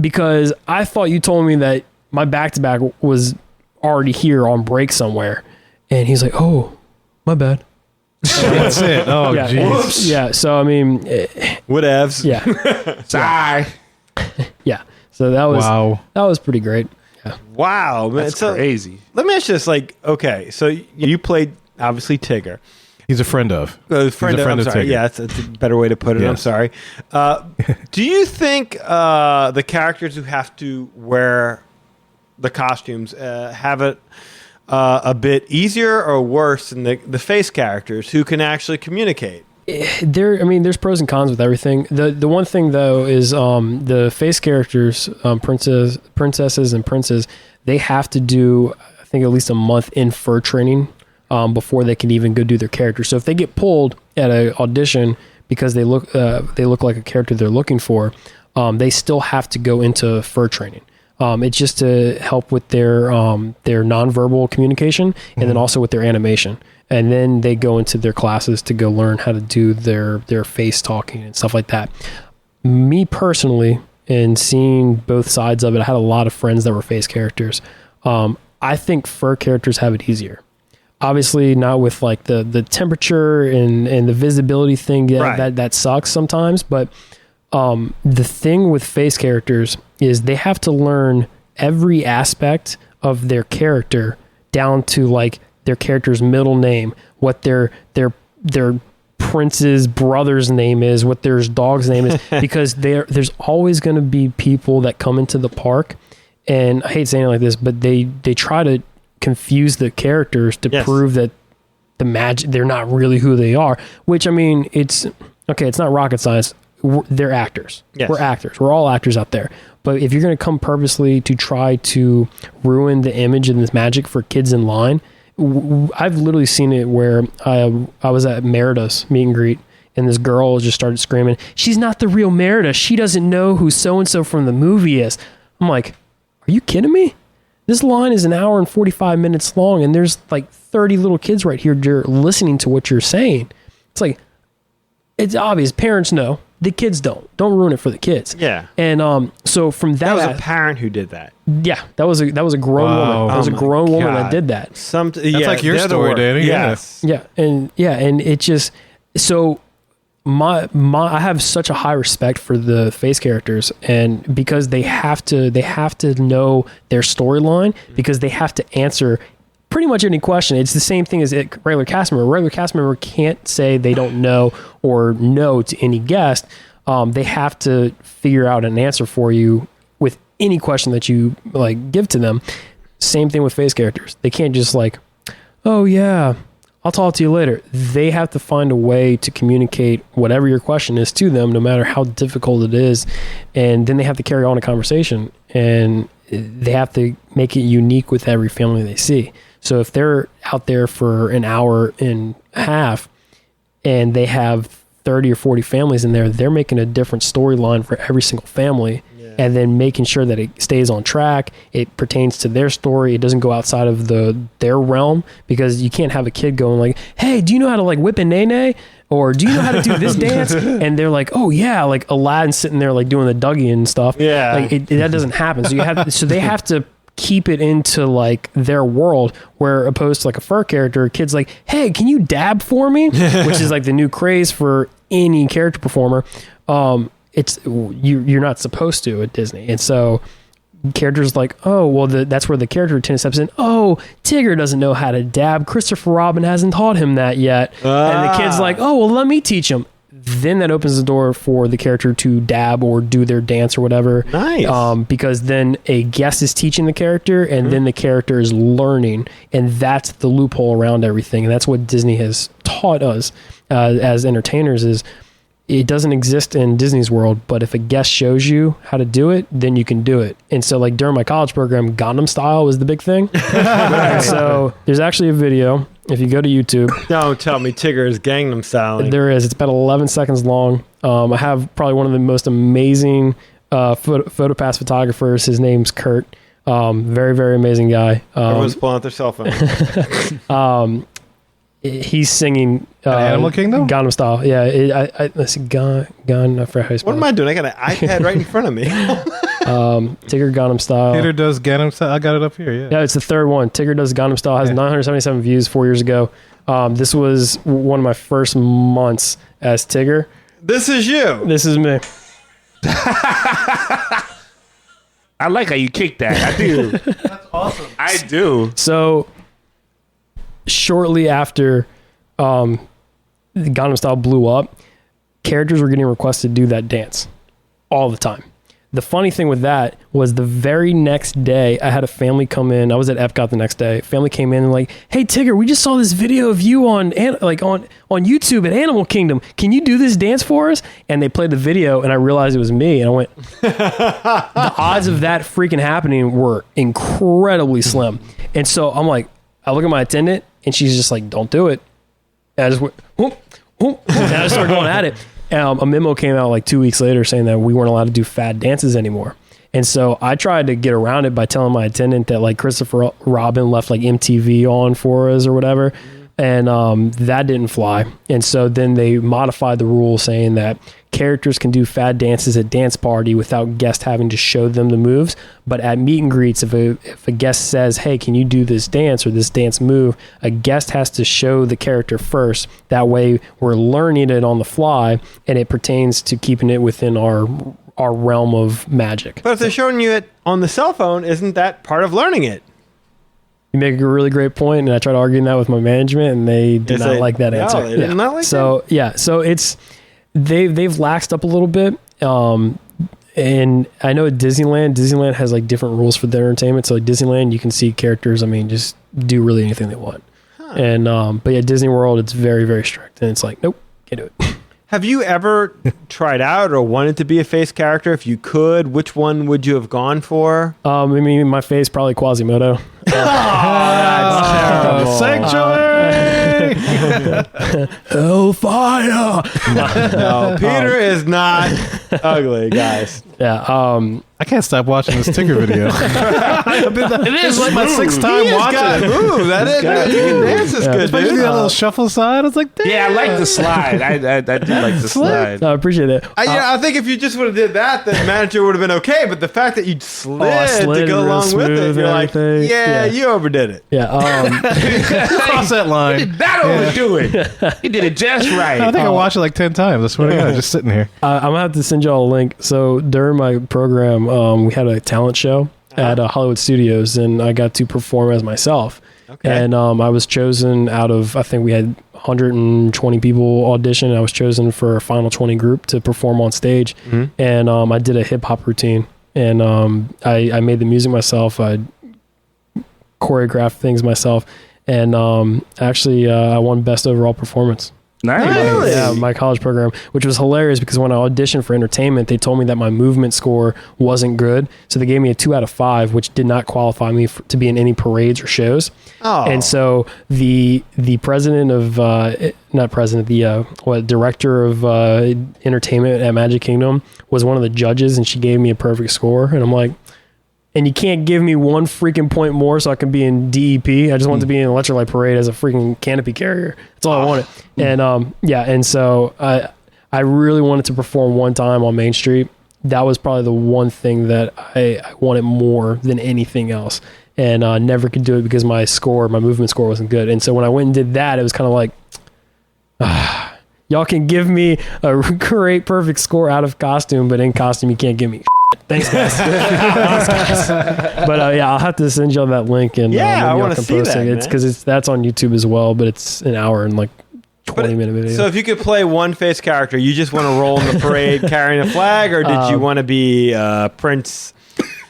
because I thought you told me that my back-to-back was already here on break somewhere. And he's like, oh, my bad. That's it. Oh, jeez. Yeah. So, I mean, Whatevs. yeah. Sorry. Yeah. So that was pretty great. Yeah. Wow, man. That's crazy. Let me ask you this. Like, okay, so you played, obviously, Tigger. He's a friend of. I'm sorry. Tigger. Yeah, that's a better way to put it. Yes. I'm sorry. Do you think the characters who have to wear the costumes have it a bit easier or worse than the face characters who can actually communicate? There's pros and cons with everything. The one thing though is the face characters, princesses and princes, they have to do, I think, at least a month in fur training before they can even go do their character. So if they get pulled at an audition because they look like a character they're looking for, they still have to go into fur training. It's just to help with their nonverbal communication, and then also with their animation. And then they go into their classes to go learn how to do their face talking and stuff like that. Me personally, in seeing both sides of it, I had a lot of friends that were face characters. I think fur characters have it easier. Obviously, not with like the temperature and the visibility thing. That sucks sometimes. But the thing with face characters is they have to learn every aspect of their character down to like their character's middle name, what their prince's brother's name is, what their dog's name is, because there's always going to be people that come into the park, and I hate saying it like this, but they try to confuse the characters to prove that the magic, they're not really who they are, which, I mean, it's not rocket science. They're actors. Yes. We're actors. We're all actors out there. But if you're going to come purposely to try to ruin the image and this magic for kids in line, I've literally seen it where I was at Merida's meet and greet, and this girl just started screaming, "She's not the real Merida. She doesn't know who so-and-so from the movie is." I'm like, are you kidding me? This line is 1 hour and 45 minutes long, and there's like 30 little kids right here listening to what you're saying. It's like, it's obvious. Parents know. The kids don't. Don't ruin it for the kids. Yeah. And so from that was a parent who did that. Yeah, that was a grown woman. That was a grown woman that did that. That's like your story, Danny. Yes. Yeah, and it just, so my I have such a high respect for the face characters, and because they have to know their storyline, because they have to answer pretty much any question. It's the same thing as a regular cast member. A regular cast member can't say they don't know or no to any guest. They have to figure out an answer for you with any question that you like give to them. Same thing with face characters. They can't just like, oh yeah, I'll talk to you later. They have to find a way to communicate whatever your question is to them, no matter how difficult it is. And then they have to carry on a conversation, and they have to make it unique with every family they see. So if they're out there for 1 hour and a half and they have 30 or 40 families in there, they're making a different storyline for every single family. Yeah. and then making sure that it stays on track. It pertains to their story. It doesn't go outside of their realm, because you can't have a kid going like, hey, do you know how to like whip a nay-nay? Or do you know how to do this dance? And they're like, oh yeah, like Aladdin sitting there like doing the Dougie and stuff. Yeah. Like that doesn't happen. So they have to keep it into like their world, where opposed to like a fur character, a kid's like, hey, can you dab for me? Which is like the new craze for any character performer. It's you're not supposed to at Disney. And so characters like, oh, well, that's where the character attendant steps in. Oh, Tigger doesn't know how to dab. Christopher Robin hasn't taught him that yet. And the kid's like, oh, well, let me teach him. Then that opens the door for the character to dab or do their dance or whatever. Nice. Because then a guest is teaching the character, and then the character is learning. And that's the loophole around everything. And that's what Disney has taught us as entertainers is, it doesn't exist in Disney's world, but if a guest shows you how to do it, then you can do it. And so like during my college program, Gangnam Style was the big thing. And so there's actually a video. If you go to YouTube. Don't tell me Tigger is Gangnam Style. There is. It's about 11 seconds long. I have probably one of the most amazing PhotoPass photographers. His name's Kurt. Very, very amazing guy. Everyone's pulling out their cell phone. He's singing Animal Kingdom? Gangnam Style. Yeah, let's see, I forgot how you spell What am I doing? I got an iPad right in front of me. Tigger Gangnam Style. Peter does Gangnam Style. I got it up here. Yeah, it's the third one. Tigger does Gangnam Style. Has 977 views 4 years ago. This was one of my first months as Tigger. This is you. This is me. I like how you kick that. I do. That's awesome. I do. So shortly after the Gangnam Style blew up, characters were getting requested to do that dance all the time. The funny thing with that was the very next day, I had a family come in. I was at Epcot the next day. Family came in and like, hey, Tigger, we just saw this video of you on YouTube at Animal Kingdom. Can you do this dance for us? And they played the video, and I realized it was me. And I went, the odds of that freaking happening were incredibly slim. And so I'm like, I look at my attendant, and she's just like, don't do it. And I just went, whoop, whoop. And I just started going at it. A memo came out like 2 weeks later saying that we weren't allowed to do fad dances anymore. And so I tried to get around it by telling my attendant that like Christopher Robin left like MTV on for us or whatever. And that didn't fly. And so then they modified the rule saying that characters can do fad dances at dance party without guests having to show them the moves. But at meet and greets, if a guest says, hey, can you do this dance or this dance move, a guest has to show the character first. That way we're learning it on the fly, and it pertains to keeping it within our realm of magic. But if they're showing you it on the cell phone, isn't that part of learning it? You make a really great point, and I tried arguing that with my management, and they did not like that answer. They did not like so, that? Yeah, so it's they've laxed up a little bit, and I know at Disneyland has like different rules for their entertainment. So like Disneyland, you can see characters, just do really anything they want. And but yeah, Disney World, it's very, very strict, and it's like, nope, can't do it. Have you ever tried out or wanted to be a face character? If you could, which one would you have gone for? My face, probably Quasimodo. That's terrible. Sanctuary! Hellfire! No, Peter is not ugly, guys. Yeah. I can't stop watching this Tigger video. It is like my sixth time watching it. Move. That is good. You can dance is good, Especially dude. that little shuffle side. It's like, damn. Yeah, I like the slide. I do like the slide. No, I appreciate it. I think if you just would have did that, the manager would have been okay. But the fact that you slid to go along with it, you're like, yeah, you overdid it. Yeah. Cross that line. He did not overdo it. He did it just right. I think I watched it like 10 times. I swear to God, just sitting here. I'm going to have to send y'all a link. So during my program, we had a talent show at Hollywood Studios, and I got to perform as myself. Okay. And I was chosen out of, I think we had 120 people audition. I was chosen for a final 20 group to perform on stage. Mm-hmm. And I did a hip hop routine, and I made the music myself. I choreographed things myself. And actually, I won best overall performance. Nice. Really? Yeah, my college program, which was hilarious because when I auditioned for entertainment, they told me that my movement score wasn't good. So they gave me a 2 out of 5, which did not qualify me to be in any parades or shows. Oh. And so the president of, not president, the director of entertainment at Magic Kingdom was one of the judges, and she gave me a perfect score. And I'm like, and you can't give me one freaking point more so I can be in DEP. I just want to be in an electrolyte parade as a freaking canopy carrier. That's all I wanted. And and so I really wanted to perform one time on Main Street. That was probably the one thing that I wanted more than anything else. And never could do it because my movement score wasn't good. And so when I went and did that, it was kind of like, y'all can give me a great perfect score out of costume, but in costume you can't give me Thanks, guys. But I'll have to send y'all that link, and I want to see that. It's because that's on YouTube as well, but it's an hour and like 20-minute video. So if you could play one face character, you just want to roll in the parade carrying a flag, or did you want to be Prince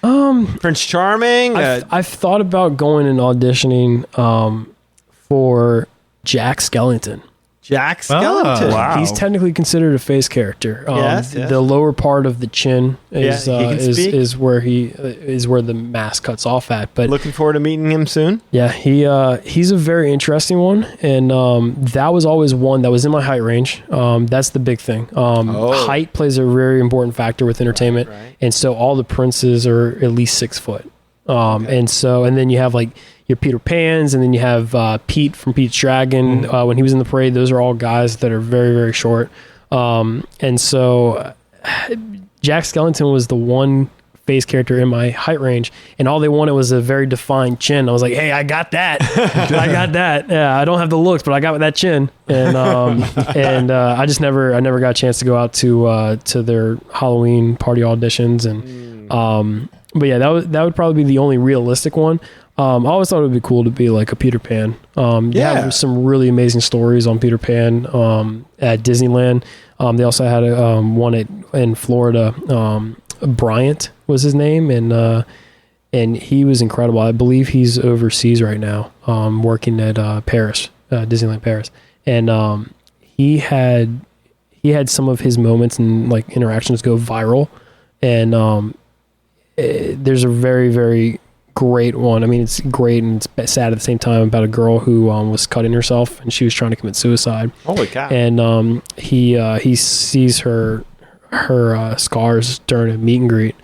Charming? I've thought about going and auditioning for Jack Skellington. Jack Skellington. Wow. He's technically considered a face character. Yes. The lower part of the chin is where the mask cuts off at. But looking forward to meeting him soon. Yeah, he's a very interesting one, and that was always one that was in my height range. That's the big thing. Height plays a very important factor with entertainment, and so all the princes are at least 6 foot. And then you have like your Peter Pans, and then you have Pete from Pete's Dragon. When he was in the parade, those are all guys that are very, very short. And so Jack Skellington was the one face character in my height range, and all they wanted was a very defined chin. I was like, hey, I got that. I got that. Yeah, I don't have the looks, but I got that chin. And I never got a chance to go out to their Halloween party auditions. And but yeah, that would probably be the only realistic one. I always thought it would be cool to be like a Peter Pan. They have some really amazing stories on Peter Pan at Disneyland. They also had one in Florida. Bryant was his name, and he was incredible. I believe he's overseas right now, working at Paris, Disneyland Paris. And he had some of his moments and like interactions go viral. And there's a very, very great one. I mean, it's great and it's sad at the same time, about a girl who was cutting herself and she was trying to commit suicide. Holy cow! And he sees her scars during a meet and greet,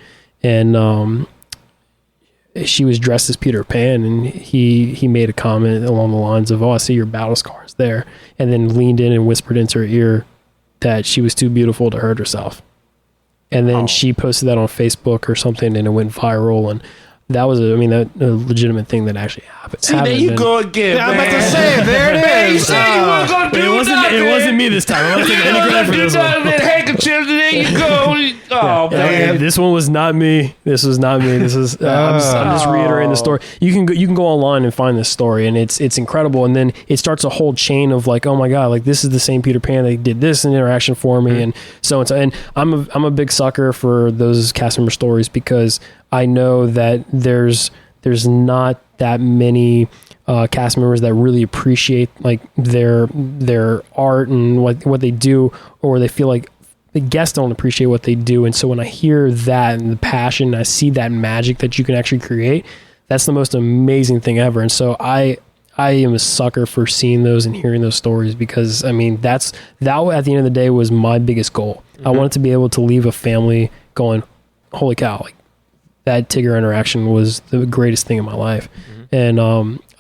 and she was dressed as Peter Pan, and he made a comment along the lines of, "Oh, I see your battle scars there," and then leaned in and whispered into her ear that she was too beautiful to hurt herself. And then she posted that on Facebook or something, and it went viral. And that was a legitimate thing that actually happened. See, there you go again. Yeah, I'm about to say, there it is. You said you weren't gonna do nothing. It wasn't me this time. I'm not taking any credit for this one. Handkerchiefs, there you go. Oh man, this one was not me. This was not me. This is I'm just reiterating the story. You can go online and find this story, and it's incredible. And then it starts a whole chain of like, oh my god, like this is the same Peter Pan that did this interaction for me, and so and so. And I'm a big sucker for those cast member stories, because I know that there's not that many cast members that really appreciate like their art and what they do, or they feel like the guests don't appreciate what they do. And so when I hear that and the passion, I see that magic that you can actually create, that's the most amazing thing ever. And so I am a sucker for seeing those and hearing those stories, because I mean that at the end of the day was my biggest goal. I wanted to be able to leave a family going, holy cow, like that Tigger interaction was the greatest thing in my life. And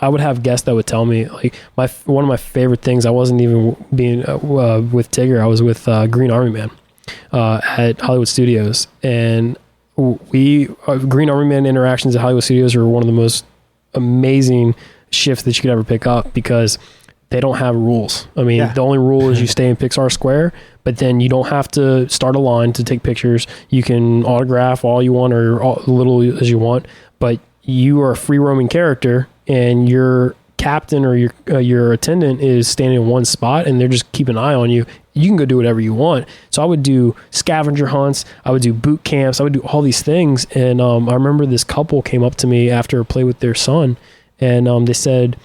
I would have guests that would tell me, like, one of my favorite things, I wasn't even being with Tigger, I was with Green Army Man at Hollywood Studios. And Green Army Man interactions at Hollywood Studios are one of the most amazing shifts that you could ever pick up, because they don't have rules. I mean, the only rule is you stay in Pixar Square, but then you don't have to start a line to take pictures. You can autograph all you want, or little as you want, but you are a free roaming character, and your captain or your attendant is standing in one spot, and they're just keeping an eye on you. You can go do whatever you want. So I would do scavenger hunts. I would do boot camps. I would do all these things. And I remember this couple came up to me after a play with their son, and they said,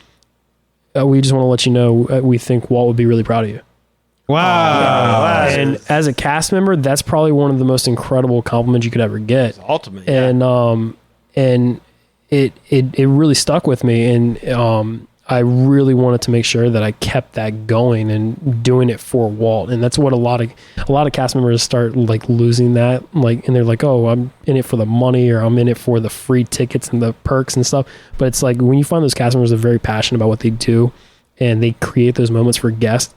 we just want to let you know, we think Walt would be really proud of you. Wow. And as a cast member, that's probably one of the most incredible compliments you could ever get. Ultimate. And it really stuck with me, and I really wanted to make sure that I kept that going and doing it for Walt. And that's what a lot of cast members start like losing that, like, and they're like, oh, I'm in it for the money, or I'm in it for the free tickets and the perks and stuff. But it's like when you find those cast members that are very passionate about what they do and they create those moments for guests,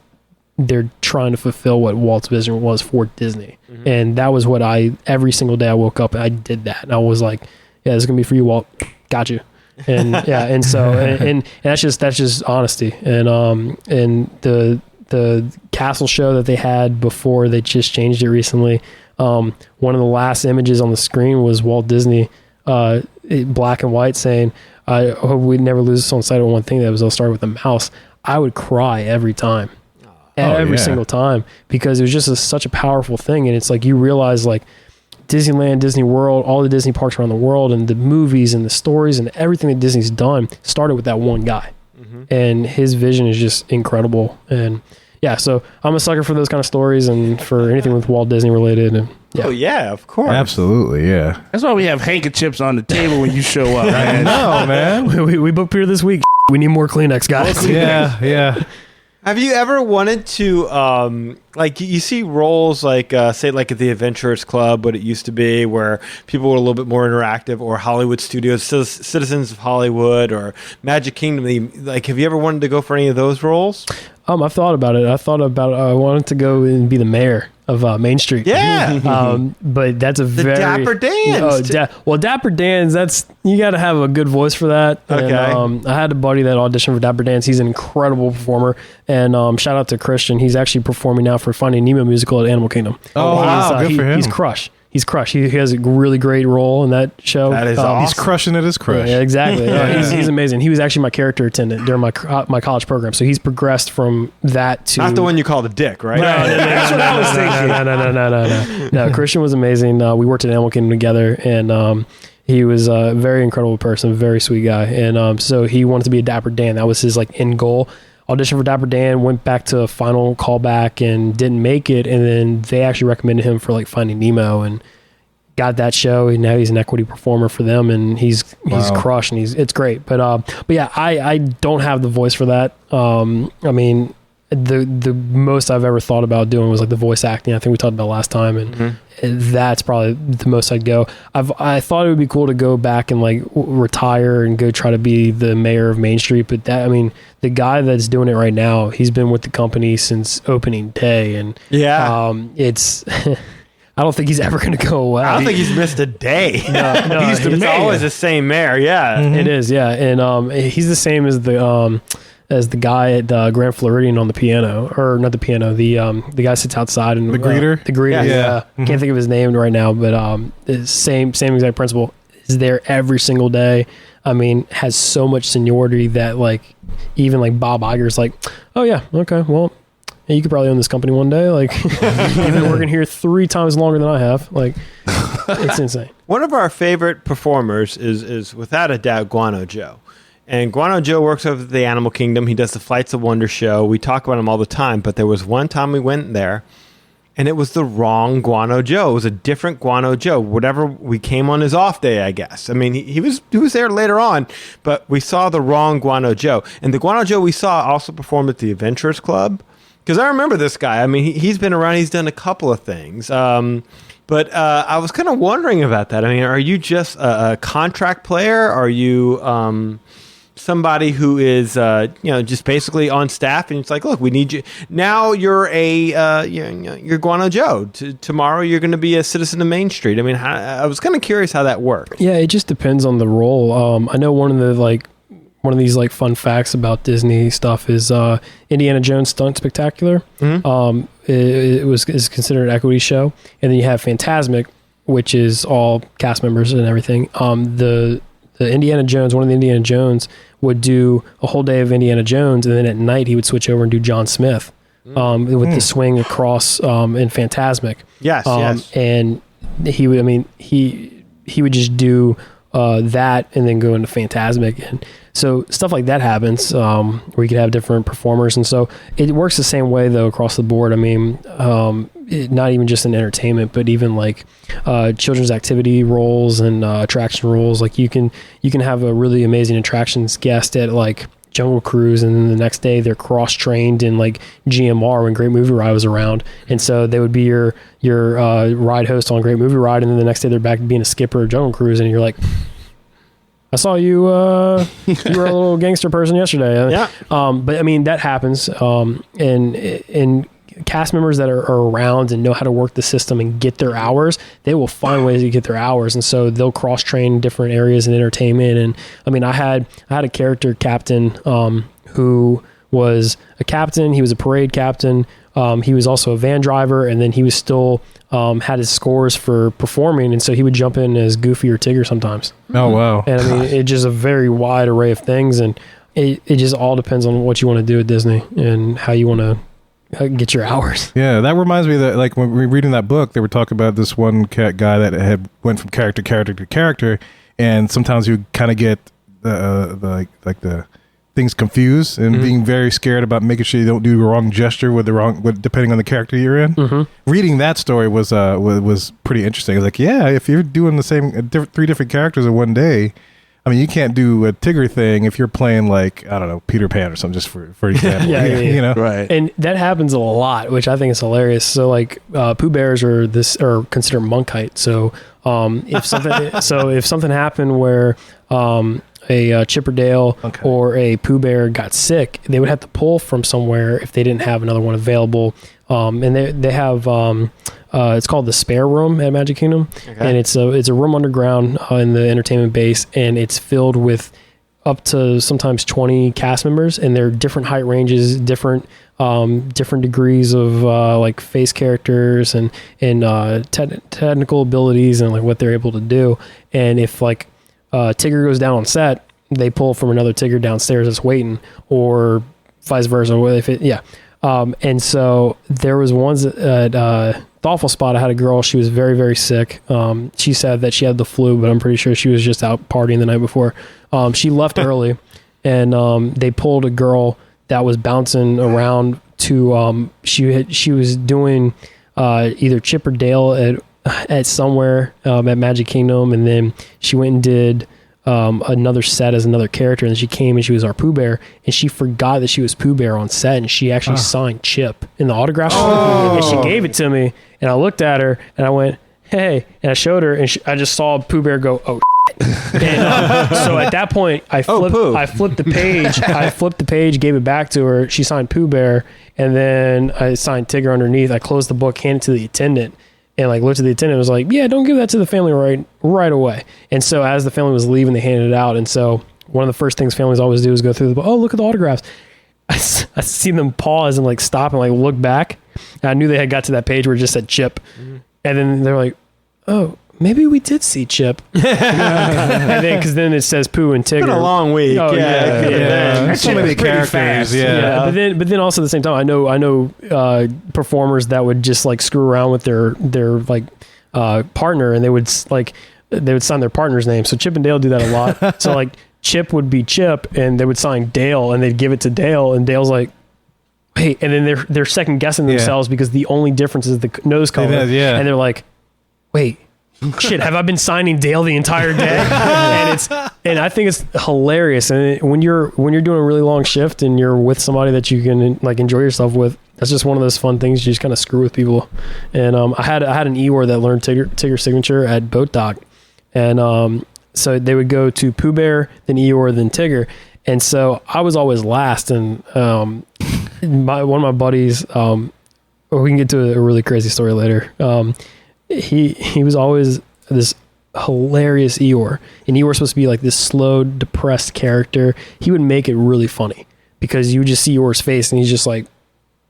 they're trying to fulfill what Walt's vision was for Disney. Mm-hmm. And that was what every single day I woke up, I did that. And I was like, yeah, this is gonna be for you, Walt. Got you. And yeah, and so and that's just honesty. And the castle show that they had before, they just changed it recently. One of the last images on the screen was Walt Disney, black and white, saying, I hope we never lose this on sight of one thing. That was, I'll start with a mouse. I would cry every time. Every single time, because it was just such a powerful thing. And it's like, you realize, like, Disneyland, Disney World, all the Disney parks around the world, and the movies and the stories and everything that Disney's done started with that one guy. Mm-hmm. And his vision is just incredible. And yeah, so I'm a sucker for those kind of stories and for anything with Walt Disney related. And yeah. Oh yeah, of course. Absolutely, yeah. That's why we have handkerchiefs on the table when you show up. I know, man. we booked beer this week. We need more Kleenex, guys. Yeah. Have you ever wanted to, like, you see roles like, say, like at the Adventurers Club, what it used to be, where people were a little bit more interactive, or Hollywood Studios, Citizens of Hollywood, or Magic Kingdom? Like, have you ever wanted to go for any of those roles? I've thought about it. I wanted to go and be the mayor of Main Street. Yeah. But that's the Dapper Dans. Dapper Dans, you got to have a good voice for that. Okay. And, I had a buddy that auditioned for Dapper Dans. He's an incredible performer. And shout out to Christian. He's actually performing now for Finding Nemo musical at Animal Kingdom. Oh, wow. Good for him. He's crushed. He has a really great role in that show. That is awesome. He's crushing it as Crush. Yeah, exactly. He's amazing. He was actually my character attendant during my college program. So he's progressed from that to... Not the one you called a dick, right? No, that's what I was thinking. No. Christian was amazing. We worked at Animal Kingdom together, and he was a very incredible person, very sweet guy. And so he wanted to be a Dapper Dan. That was his like end goal. Auditioned for Dapper Dan, went back to a final callback and didn't make it. And then they actually recommended him for like Finding Nemo and got that show. And now he's an equity performer for them, and he's crushed, and it's great. But yeah, I don't have the voice for that. I mean, the most I've ever thought about doing was like the voice acting. I think we talked about last time, and that's probably the most I'd go. I thought it would be cool to go back and like retire and go try to be the mayor of Main Street, but that, I mean, the guy that's doing it right now, he's been with the company since opening day, and it's I don't think he's ever going to go away. I don't think he's missed a day. No, he's always the same mayor. Yeah, it is. Yeah, and he's the same as the guy at Grand Floridian on the piano, or not the piano. The guy sits outside and the greeter. The greeter. Yeah. Can't think of his name right now, but the same exact principle is there every single day. I mean, has so much seniority that like even like Bob Iger's like, oh yeah, okay, well, you could probably own this company one day. Like, you've been working here 3 times longer than I have. Like, it's insane. One of our favorite performers is without a doubt Guano Joe. And Guano Joe works over at the Animal Kingdom. He does the Flights of Wonder show. We talk about him all the time, but there was one time we went there, and it was the wrong Guano Joe. It was a different Guano Joe. Whatever, we came on his off day, I guess. I mean, he was there later on, but we saw the wrong Guano Joe. And the Guano Joe we saw also performed at the Adventurers Club. Because I remember this guy. I mean, he's been around. He's done a couple of things. But I was kind of wondering about that. I mean, are you just a contract player? Are you somebody who is, just basically on staff, and it's like, look, we need you. Now you're you're Guano Joe. Tomorrow you're going to be a citizen of Main Street. I mean, I was kind of curious how that worked. Yeah, it just depends on the role. I know one of these like fun facts about Disney stuff is Indiana Jones Stunt Spectacular. Mm-hmm. Is considered an equity show, and then you have Fantasmic, which is all cast members and everything. The Indiana Jones, one of the Indiana Jones would do a whole day of Indiana Jones, and then at night he would switch over and do John Smith with the swing across in Fantasmic. Yes, yes. And he would, he would just do that and then go into Fantasmic, and So stuff like that happens where you could have different performers. And so it works the same way, though, across the board. I mean, not even just in entertainment, but even like children's activity roles and attraction roles. Like you can have a really amazing attractions guest at like Jungle Cruise, and then the next day they're cross-trained in like GMR when Great Movie Ride was around, and so they would be your ride host on Great Movie Ride, and then the next day they're back to being a skipper at Jungle Cruise, and you're like, I saw you you were a little gangster person yesterday. Yeah. But I mean that happens, and cast members that are around and know how to work the system and get their hours, they will find ways to get their hours, and so they'll cross train different areas in entertainment. And I mean, I had a character captain who was a captain. He was a parade captain. He was also a van driver, and then he was still had his scores for performing, and so he would jump in as Goofy or Tigger sometimes. Oh wow! And I mean, it's just a very wide array of things, and it just all depends on what you want to do at Disney and how you want to get your hours. Yeah, that reminds me that like when we were reading that book, they were talking about this one guy that had went from character to character, and sometimes you kind of get the things confused and being very scared about making sure you don't do the wrong gesture with depending on the character you're in. Reading that story was pretty interesting. It's like, yeah, if you're doing the same 3 different characters in one day, I mean, you can't do a Tigger thing if you're playing like, I don't know, Peter Pan or something, just for example. yeah, you know, right. And that happens a lot, which I think is hilarious. So like Pooh Bears are considered monk height. So if something happened where a Chipperdale or a Pooh Bear got sick, they would have to pull from somewhere if they didn't have another one available. And they have it's called the Spare Room at Magic Kingdom, and it's a room underground in the entertainment base, and it's filled with up to sometimes 20 cast members, and they're different height ranges, different degrees of like face characters and technical abilities and like what they're able to do. And if like Tigger goes down on set, they pull from another Tigger downstairs that's waiting, or vice versa. And so there was ones at Thoughtful Spot. I had a girl, she was very, very sick. She said that she had the flu, but I'm pretty sure she was just out partying the night before. She left early, and they pulled a girl that was bouncing around to, she was doing either Chip or Dale at somewhere at Magic Kingdom, and then she went and did another set as another character, and then she came and she was our Pooh Bear, and she forgot that she was Pooh Bear on set, and she actually signed Chip in the autograph and she gave it to me, and I looked at her and I went, hey, and I showed her, and I just saw Pooh Bear go, oh and so at that point I flipped the page, gave it back to her, she signed Pooh Bear, and then I signed Tigger underneath. I closed the book, handed it to the attendant, and like looked at the attendant and was like, yeah, don't give that to the family right away. And so as the family was leaving, they handed it out. And so one of the first things families always do is go through the book. Oh, look at the autographs. I seen them pause and like stop and like look back. And I knew they had got to that page where it just said Chip. And then they're like, oh, maybe we did see Chip. And then, because then it says Pooh and Tigger. It's been a long week. Oh, yeah. So many characters. Yeah. But then also at the same time, I know performers that would just like screw around with their like partner, and they would sign their partner's name. So Chip and Dale do that a lot. So like Chip would be Chip, and they would sign Dale, and they'd give it to Dale, and Dale's like, hey, and then they're second guessing themselves because the only difference is the nose color. And they're like, wait, shit, have I been signing Dale the entire day? and I think it's hilarious. And when you're doing a really long shift and you're with somebody that you can like enjoy yourself with, that's just one of those fun things. You just kind of screw with people. And I had an Eeyore that learned Tigger signature at Boat Dock, and so they would go to Pooh Bear, then Eeyore, then Tigger. And so I was always last. And one of my buddies, we can get to a really crazy story later. He was always this hilarious Eeyore, and Eeyore's supposed to be like this slow, depressed character. He would make it really funny because you would just see Eeyore's face, and he's just like,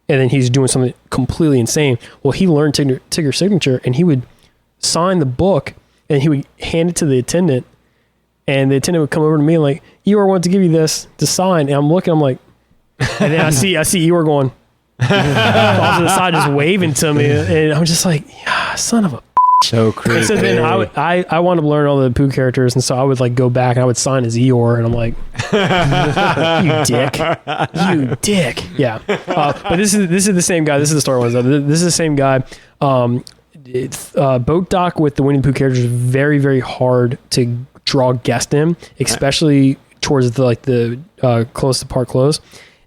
and then he's doing something completely insane. Well, he learned Tigger's signature, and he would sign the book, and he would hand it to the attendant, and the attendant would come over to me and like, Eeyore wants to give you this to sign, and I'm looking, I'm like, and then I see Eeyore going off to the side, just waving to me, and I'm just like, yeah, son of a So crazy. And so then I wanted to learn all the Pooh characters, and so I would like go back and I would sign as Eeyore, and I'm like, you dick. Yeah. But this is the same guy. This is the Star Wars. This is the same guy. Boat Dock with the Winnie the Pooh characters is very, very hard to draw guessed in, especially towards the close to park close.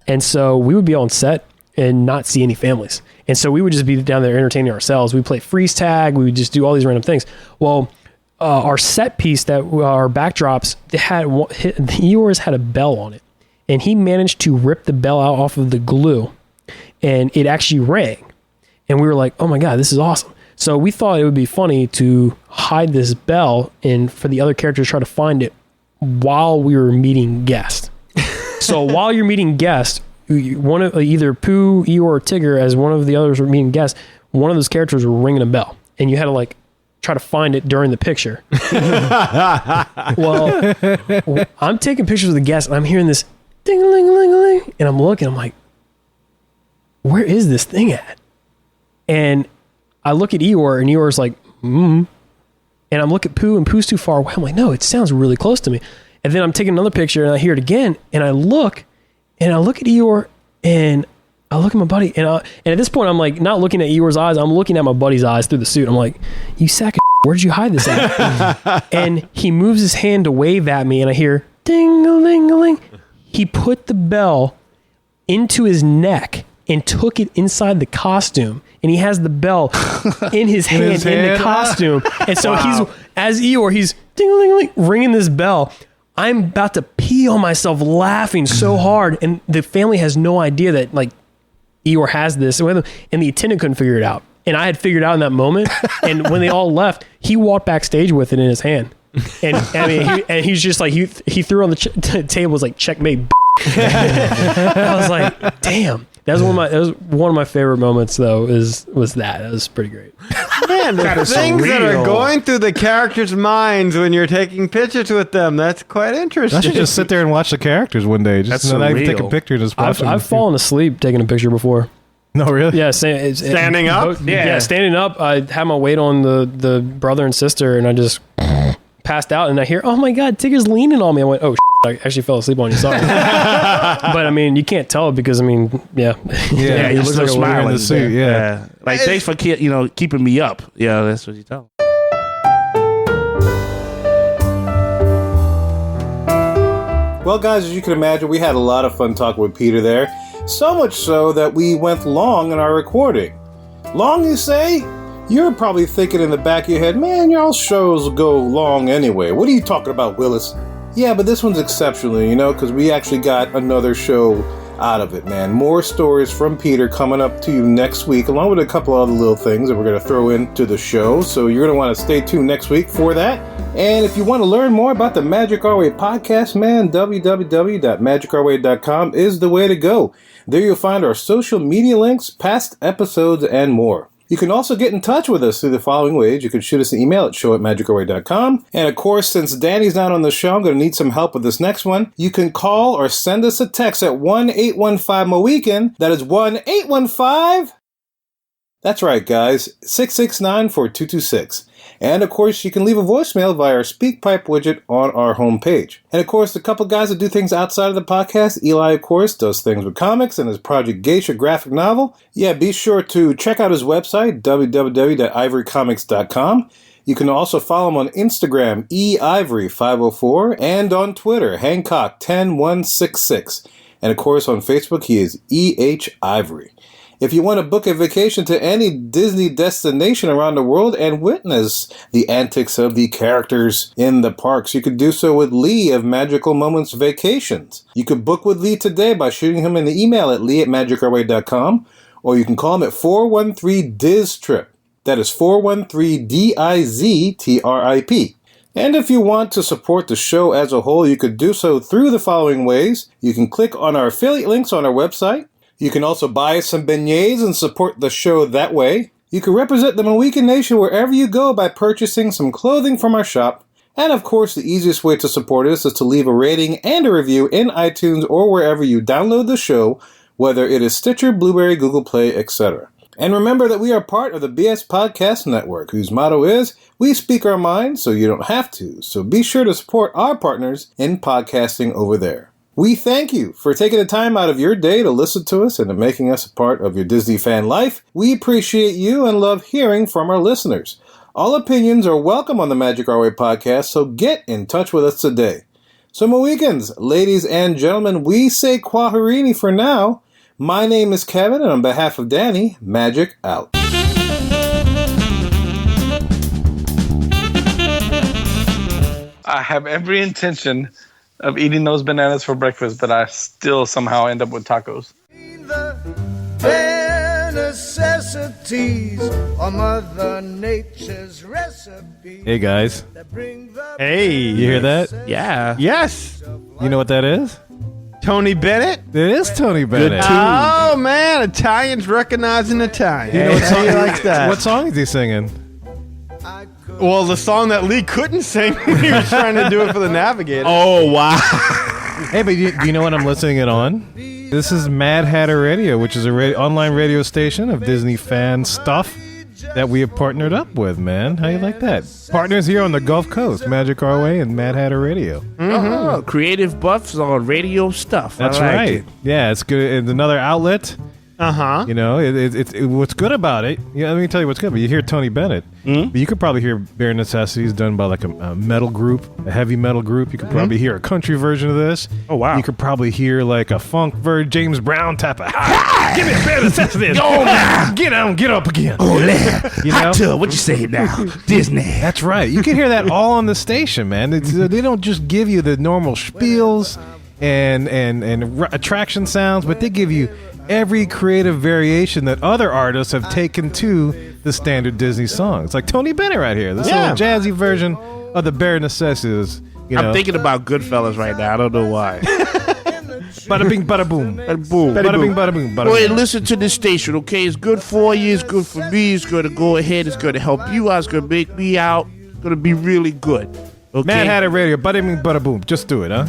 And so we would be on set and not see any families. And so we would just be down there entertaining ourselves. We'd play freeze tag. We would just do all these random things. Well, our set piece, that our backdrops, the Eeyores had a bell on it. And he managed to rip the bell out off of the glue. And it actually rang. And we were like, oh my God, this is awesome. So we thought it would be funny to hide this bell and for the other characters to try to find it while we were meeting guests. So while you're meeting guests, one of either Pooh, Eeyore, or Tigger, as one of the others were meeting guests, one of those characters were ringing a bell, and you had to like try to find it during the picture. Well, I'm taking pictures of the guests, and I'm hearing this ding-a-ling-a-ling-a-ling, and I'm looking, I'm like, where is this thing at? And I look at Eeyore, and Eeyore's like, and I'm looking at Pooh, and Pooh's too far away. I'm like, no, it sounds really close to me. And then I'm taking another picture, and I hear it again, and I look at Eeyore, and I look at my buddy, and at this point, I'm like, not looking at Eeyore's eyes, I'm looking at my buddy's eyes through the suit. I'm like, you sack of where'd you hide this at? And he moves his hand to wave at me, and I hear ding-a-ling-a-ling. He put the bell into his neck and took it inside the costume, and he has the bell in his hand in the costume. And so he's, as Eeyore, he's ding-a-ling-a-ling, ringing this bell. I'm about to pee on myself laughing so hard, and the family has no idea that like Eeyore has this, and the attendant couldn't figure it out. And I had figured it out in that moment. And when they all left, he walked backstage with it in his hand, and I mean, he's just like he threw on the table, was like, checkmate. I was like, damn. That was one of my favorite moments, though. Was that was pretty great. Man, the things that are going through the characters' minds when you're taking pictures with them—that's quite interesting. I should just sit there and watch the characers one day. Just not even take a picture. Just watch them. I've fallen asleep taking a picture before. No, really? Yeah, standing up. Yeah, standing up. I had my weight on the brother and sister, and I just passed out. And I hear, "Oh my God, Tigger's leaning on me." I went, "Oh." I actually fell asleep on you, sorry. But I mean, you can't tell because I mean, yeah, you look like smiling in the suit. Yeah. Like thanks for keeping me up. Yeah, that's what you tell. Well, guys, as you can imagine, we had a lot of fun talking with Peter there. So much so that we went long in our recording. Long, you say? You're probably thinking in the back of your head, man, y'all shows go long anyway. What are you talking about, Willis? Yeah, but this one's exceptional, because we actually got another show out of it, man. More stories from Peter coming up to you next week, along with a couple other little things that we're going to throw into the show. So you're going to want to stay tuned next week for that. And if you want to learn more about the Magic Our Way podcast, man, www.magicourway.com is the way to go. There you'll find our social media links, past episodes, and more. You can also get in touch with us through the following ways. You can shoot us an email at show@magicourway.com. And of course, since Danny's not on the show, I'm going to need some help with this next one. You can call or send us a text at 1-815-MOWEEKEND. That is 1-815... That's right, guys. 669-4226. And of course, you can leave a voicemail via our SpeakPipe widget on our homepage. And of course, the couple guys that do things outside of the podcast, Eli, of course, does things with comics and his Project Geisha graphic novel. Yeah, be sure to check out his website, www.ivorycomics.com. You can also follow him on Instagram, eivory504, and on Twitter, Hancock10166. And of course, on Facebook, he is EHIvory. If you want to book a vacation to any Disney destination around the world and witness the antics of the characters in the parks, you could do so with Lee of Magical Moments Vacations. You could book with Lee today by shooting him an email at lee@magicourway.com, or you can call him at 413-DIZ-TRIP. That is 413-DIZ-TRIP. And if you want to support the show as a whole, you could do so through the following ways. You can click on our affiliate links on our website. You can also buy some beignets and support the show that way. You can represent the Mohican Nation wherever you go by purchasing some clothing from our shop. And of course, the easiest way to support us is to leave a rating and a review in iTunes or wherever you download the show, whether it is Stitcher, Blueberry, Google Play, etc. And remember that we are part of the BS Podcast Network, whose motto is, we speak our minds so you don't have to. So be sure to support our partners in podcasting over there. We thank you for taking the time out of your day to listen to us and to making us a part of your Disney fan life. We appreciate you and love hearing from our listeners. All opinions are welcome on the Magic Our Way podcast, so get in touch with us today. So Mohicans, ladies and gentlemen, we say Kwaherini for now. My name is Kevin, and on behalf of Danny, Magic out. I have every intention of eating those bananas for breakfast, but I still somehow end up with tacos. The necessities of Mother Nature's recipe. Hey guys, Hey. you hear that? Yeah. Yes. You know what that is? Tony Bennett. It is Tony Bennett. Oh, man. Italians recognizing Italian. You know what Hey, song, he likes that. What song is he singing? Well, the song that Lee couldn't sing when he was trying to do it for the Navigator. Oh, wow. Hey, but do you know what I'm listening it on? This is Mad Hatter Radio, which is a online radio station of Disney fan stuff that we have partnered up with, man. How you like that? Partners here on the Gulf Coast, Magic Our Way and Mad Hatter Radio. Oh, creative buffs on radio stuff. That's I like right. it. Yeah, it's good. It's another outlet. Uh-huh. You know, what's good about it. Yeah, let me tell you what's good. But you hear Tony Bennett, but you could probably hear Bare Necessities done by like a metal group, a heavy metal group. You could probably hear a country version of this. Oh, wow. You could probably hear like a funk version, James Brown type of. Give me Bare Necessities. Oh, now. Get on, get up again. Oh, yeah. You Hot know? tub. What you say now? Disney. That's right. You can hear that all on the station, man. They don't just give you the normal spiels and attraction sounds, but they give you every creative variation that other artists have taken to the standard Disney songs. Like Tony Bennett right here. This little jazzy version of the Bare Necessities. You know. I'm thinking about Goodfellas right now. I don't know why. Bada bing, bada boom. Bada boom. Bada bing, bada boom. Bada Go ahead, boom. listen to this station, okay? It's good for you. It's good for me. It's going to go ahead. It's going to help you out. It's going to make me out. It's going to be really good. Okay? Mad Hatter Radio. Bada bing, bada boom. Just do it, huh?